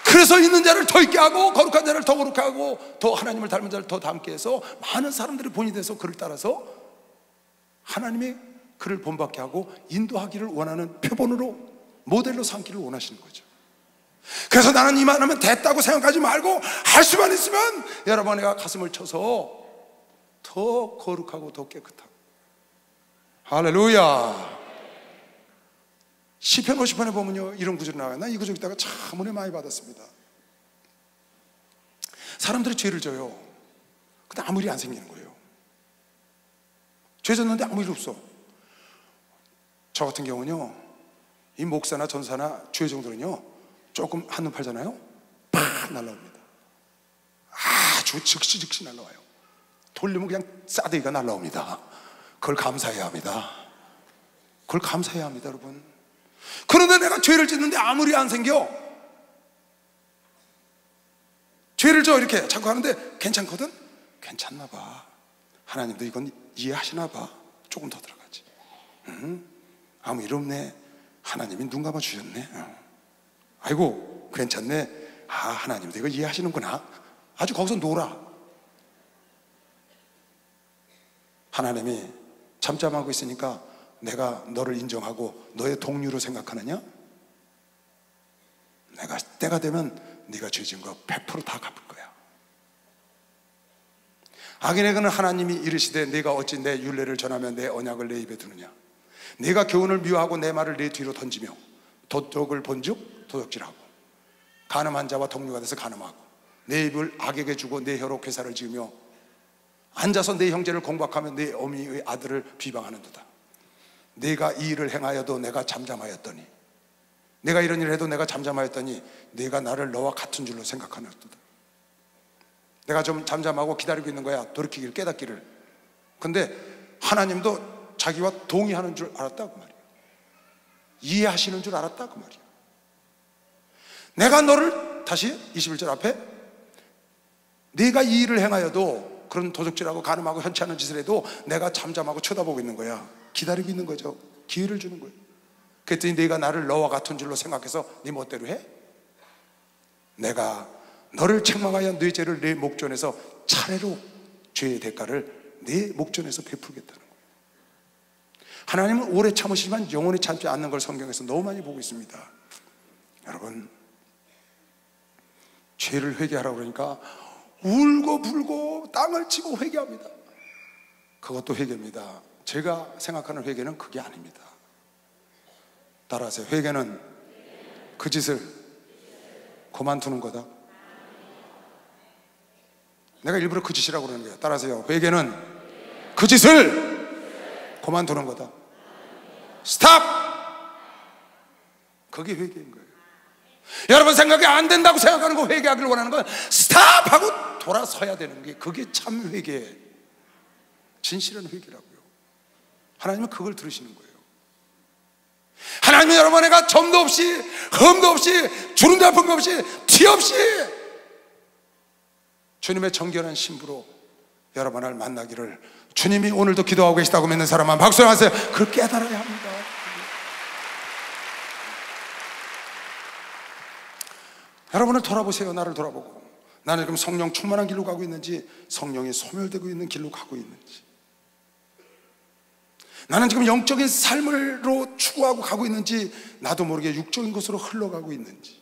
그래서 있는 자를 더 있게 하고, 거룩한 자를 더 거룩하게 하고, 더 하나님을 닮은 자를 더 닮게 해서 많은 사람들이 본이 돼서 그를 따라서 하나님의 그를 본받게 하고 인도하기를 원하는 표본으로, 모델로 삼기를 원하시는 거죠. 그래서 나는 이만하면 됐다고 생각하지 말고 할 수만 있으면 여러분, 내가 가슴을 쳐서 더 거룩하고 더 깨끗하고. 할렐루야. 시편 50편에 보면요, 이런 구절이 나와요. 나 이 구절 읽다가 참 은혜 많이 받았습니다. 사람들이 죄를 져요. 근데 아무 일이 안 생기는 거예요. 죄 졌는데 아무 일 없어. 저 같은 경우는요, 이 목사나 전사나 죄 정도는요, 조금 한눈 팔잖아요, 팍 날라옵니다. 아주 즉시 날라와요. 돌리면 그냥 싸대기가 날라옵니다. 그걸 감사해야 합니다. 그걸 감사해야 합니다, 여러분. 그런데 내가 죄를 짓는데 아무 일이 안 생겨. 죄를 져 이렇게 자꾸 하는데 괜찮거든? 괜찮나 봐. 하나님도 이건 이해하시나 봐. 조금 더 들어가지. 아무 일 없네. 하나님이 눈 감아 주셨네. 아이고, 괜찮네. 아, 하나님도 이거 이해하시는구나. 아주 거기서 놀아. 하나님이 잠잠하고 있으니까 내가 너를 인정하고 너의 동료로 생각하느냐? 내가 때가 되면 네가 죄 지은 거 100% 다 갚을 거야. 악인에게는 하나님이 이르시되 네가 어찌 내 율례를 전하며 내 언약을 내 입에 두느냐? 네가 교훈을 미워하고 내 말을 내 뒤로 던지며 도적을 본즉 도적질하고 간음한 자와 동료가 돼서 간음하고 내 입을 악에게 주고 내 혀로 괴사를 지으며 앉아서 내 형제를 공박하며 내 어미의 아들을 비방하는도다. 네가 이 일을 행하여도 내가 잠잠하였더니, 내가 이런 일을 해도 내가 잠잠하였더니 네가 나를 너와 같은 줄로 생각하는도다. 내가 좀 잠잠하고 기다리고 있는 거야, 돌이키기를, 깨닫기를. 근데 하나님도 자기와 동의하는 줄 알았다 그 말이야. 이해하시는 줄 알았다 그 말이야. 내가 너를, 다시 21절 앞에, 네가 이 일을 행하여도, 그런 도적질하고 간음하고 현치 않은 짓을 해도 내가 잠잠하고 쳐다보고 있는 거야. 기다리고 있는 거죠. 기회를 주는 거예요. 그랬더니 네가 나를 너와 같은 줄로 생각해서 네 멋대로 해? 내가 너를 책망하여 네 죄를 내 목전에서 차례로 죄의 대가를 내 목전에서 베풀겠다는 거예요. 하나님은 오래 참으시지만 영원히 참지 않는 걸 성경에서 너무 많이 보고 있습니다. 여러분, 죄를 회개하라고 그러니까 울고 불고 땅을 치고 회개합니다. 그것도 회개입니다. 제가 생각하는 회개는 그게 아닙니다. 따라하세요. 회개는 그 짓을 그만두는 거다. 내가 일부러 그 짓이라고 그러는 거예요. 따라하세요. 회개는 그 짓을 그만두는 거다. 스탑! 그게 회개인 거예요. 여러분 생각이 안 된다고 생각하는 거, 회개하기를 원하는 건 스탑하고 돌아서야 되는 게, 그게 참 회개예요. 진실한 회개라고요. 하나님은 그걸 들으시는 거예요. 하나님은 여러분, 내가 점도 없이 흠도 없이 주름도 아픈 거 없이 티 없이 주님의 정결한 신부로 여러분을 만나기를 주님이 오늘도 기도하고 계시다고 믿는 사람만 박수 하세요. 그걸 깨달아야 합니다. 여러분을 돌아보세요. 나를 돌아보고, 나는 지금 성령 충만한 길로 가고 있는지, 성령이 소멸되고 있는 길로 가고 있는지, 나는 지금 영적인 삶으로 추구하고 가고 있는지, 나도 모르게 육적인 것으로 흘러가고 있는지,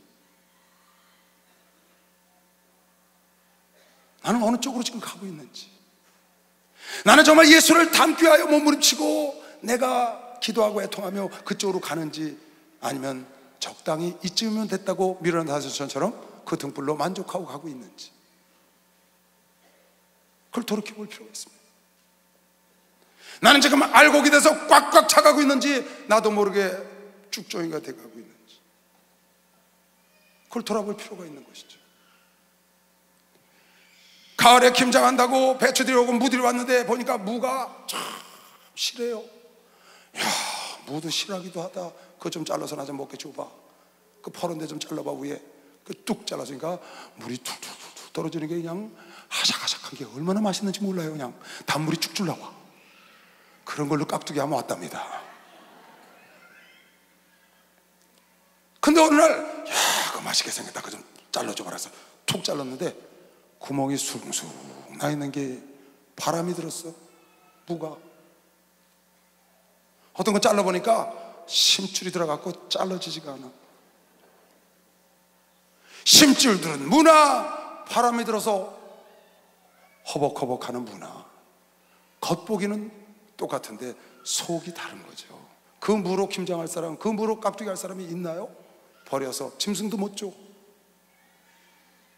나는 어느 쪽으로 지금 가고 있는지, 나는 정말 예수를 닮기 위하여 몸부림치고 내가 기도하고 애통하며 그쪽으로 가는지, 아니면 적당히 이쯤이면 됐다고 미련한 다섯천처럼 그 등불로 만족하고 가고 있는지, 그걸 돌이켜볼 필요가 있습니다. 나는 지금 알곡이 돼서 꽉꽉 차가고 있는지, 나도 모르게 쭉종이가 돼가고 있는지, 그걸 돌아볼 필요가 있는 것이죠. 가을에 김장한다고 배추들이 오고 무들이 왔는데 보니까 무가 참 실해요. 야, 무도 실하기도 하다. 그거 좀 잘라서 나 좀 먹게 줘봐. 그 퍼런데 좀 잘라봐. 위에 그 뚝 잘라주니까 물이 툭툭툭 떨어지는 게 그냥 아삭아삭한 게 얼마나 맛있는지 몰라요. 그냥 단물이 쭉쭉 나와. 그런 걸로 깍두기 하면 왔답니다. 근데 어느 날, 야, 그거 맛있게 생겼다. 그거 좀 잘라줘봐. 그래서 툭 잘랐는데 구멍이 숭숭 나 있는 게 바람이 들었어. 무가. 어떤 거 잘라보니까 심줄이 들어갔고 잘라지지가 않아. 심줄들은 무나, 바람이 들어서 허벅허벅하는 무나, 겉보기는 똑같은데 속이 다른 거죠. 그 무로 김장할 사람, 그 무로 깍두기 할 사람이 있나요? 버려서 짐승도 못 줘.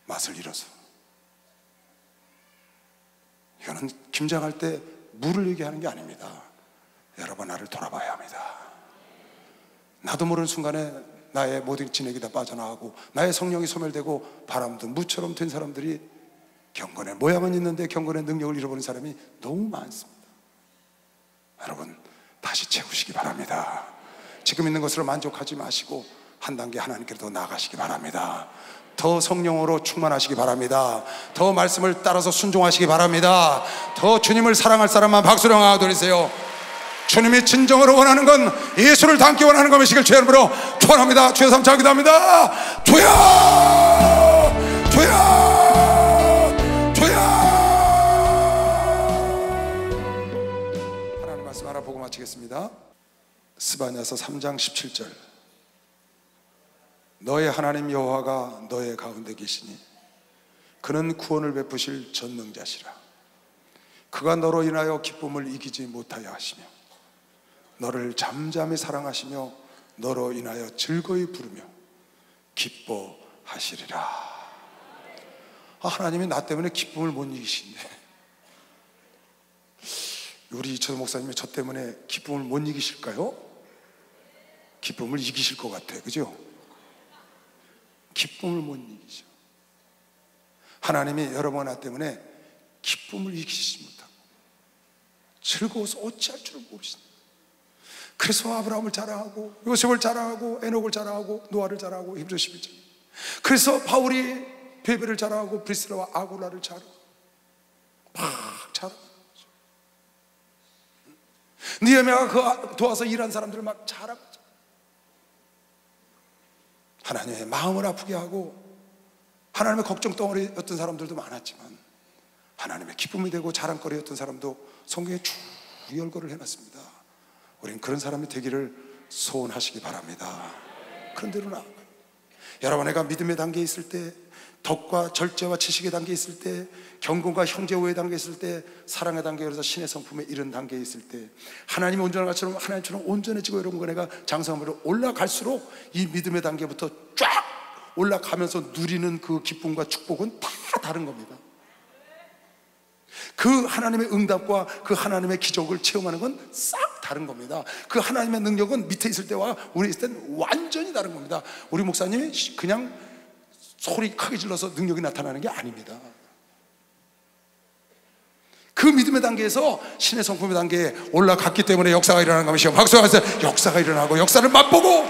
맛을 잃어서. 이거는 김장할 때 무를 얘기하는 게 아닙니다. 여러분, 나를 돌아봐야 합니다. 나도 모르는 순간에 나의 모든 진액이 다 빠져나가고 나의 성령이 소멸되고 바람도 무처럼 된 사람들이, 경건의 모양은 있는데 경건의 능력을 잃어버린 사람이 너무 많습니다. 여러분, 다시 채우시기 바랍니다. 지금 있는 것으로 만족하지 마시고 한 단계 하나님께로 더 나아가시기 바랍니다. 더 성령으로 충만하시기 바랍니다. 더 말씀을 따라서 순종하시기 바랍니다. 더 주님을 사랑할 사람만 박수를 하나 돌리세요. 주님이 진정으로 원하는 건 예수를 닮기 원하는 것이길 주의 이름으로 축원합니다. 주여 삼창 기도합니다. 주여, 주여, 주여. 하나님 말씀 하나 보고 마치겠습니다. 스바냐서 3장 17절. 너의 하나님 여호와가 너의 가운데 계시니 그는 구원을 베푸실 전능자시라. 그가 너로 인하여 기쁨을 이기지 못하여 하시며 너를 잠잠히 사랑하시며 너로 인하여 즐거이 부르며 기뻐하시리라. 하나님이 나 때문에 기쁨을 못 이기신대. 우리 이철 목사님이 저 때문에 기쁨을 못 이기실까요? 기쁨을 이기실 것 같아요. 그죠? 기쁨을 못 이기죠. 하나님이 여러분 나 때문에 기쁨을 이기시지 못하고 즐거워서 어찌할 줄을 모르신다. 그래서 아브라함을 자랑하고 요셉을 자랑하고 에녹을 자랑하고 노아를 자랑하고 히브리 11장. 그래서 바울이 베베를 자랑하고 브리스라와 아굴라를 자랑하고 막 자랑하죠. 느헤미야가 그 도와서 일한 사람들을 막 자랑하죠. 하나님의 마음을 아프게 하고 하나님의 걱정 덩어리였던 사람들도 많았지만 하나님의 기쁨이 되고 자랑거리였던 사람도 성경에 쭉 열거를 해놨습니다. 우린 그런 사람이 되기를 소원하시기 바랍니다. 그런 대로 나아가요. 여러분, 내가 믿음의 단계에 있을 때, 덕과 절제와 지식의 단계에 있을 때, 경건과 형제우의 단계에 있을 때, 사랑의 단계에 이르러서 신의 성품에 이른 단계에 있을 때, 하나님이 온전한 것처럼 하나님처럼 온전해지고 여러분, 내가 장성함으로 올라갈수록 이 믿음의 단계부터 쫙 올라가면서 누리는 그 기쁨과 축복은 다 다른 겁니다. 그 하나님의 응답과 그 하나님의 기적을 체험하는 건 싹 다른 겁니다. 그 하나님의 능력은 밑에 있을 때와 우리 있을 때는 완전히 다른 겁니다. 우리 목사님이 그냥 소리 크게 질러서 능력이 나타나는 게 아닙니다. 그 믿음의 단계에서 신의 성품의 단계에 올라갔기 때문에 역사가 일어나는 것이요. 박수하세요. 역사가 일어나고 역사를 맛보고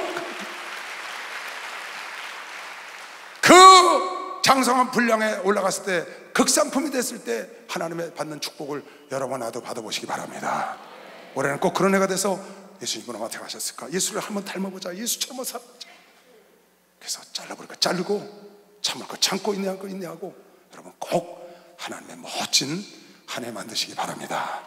그 장성한 분량에 올라갔을 때, 극상품이 됐을 때 하나님의 받는 축복을 여러분 나도 받아보시기 바랍니다. 올해는 꼭 그런 해가 돼서 예수님은 어떻게 하셨을까? 예수를 한번 닮아보자. 예수처럼 한번 살아보자. 그래서 잘라버릴 거 자르고, 참을 거 참고, 인내할 거 인내하고, 여러분 꼭 하나님의 멋진 한 해 만드시기 바랍니다.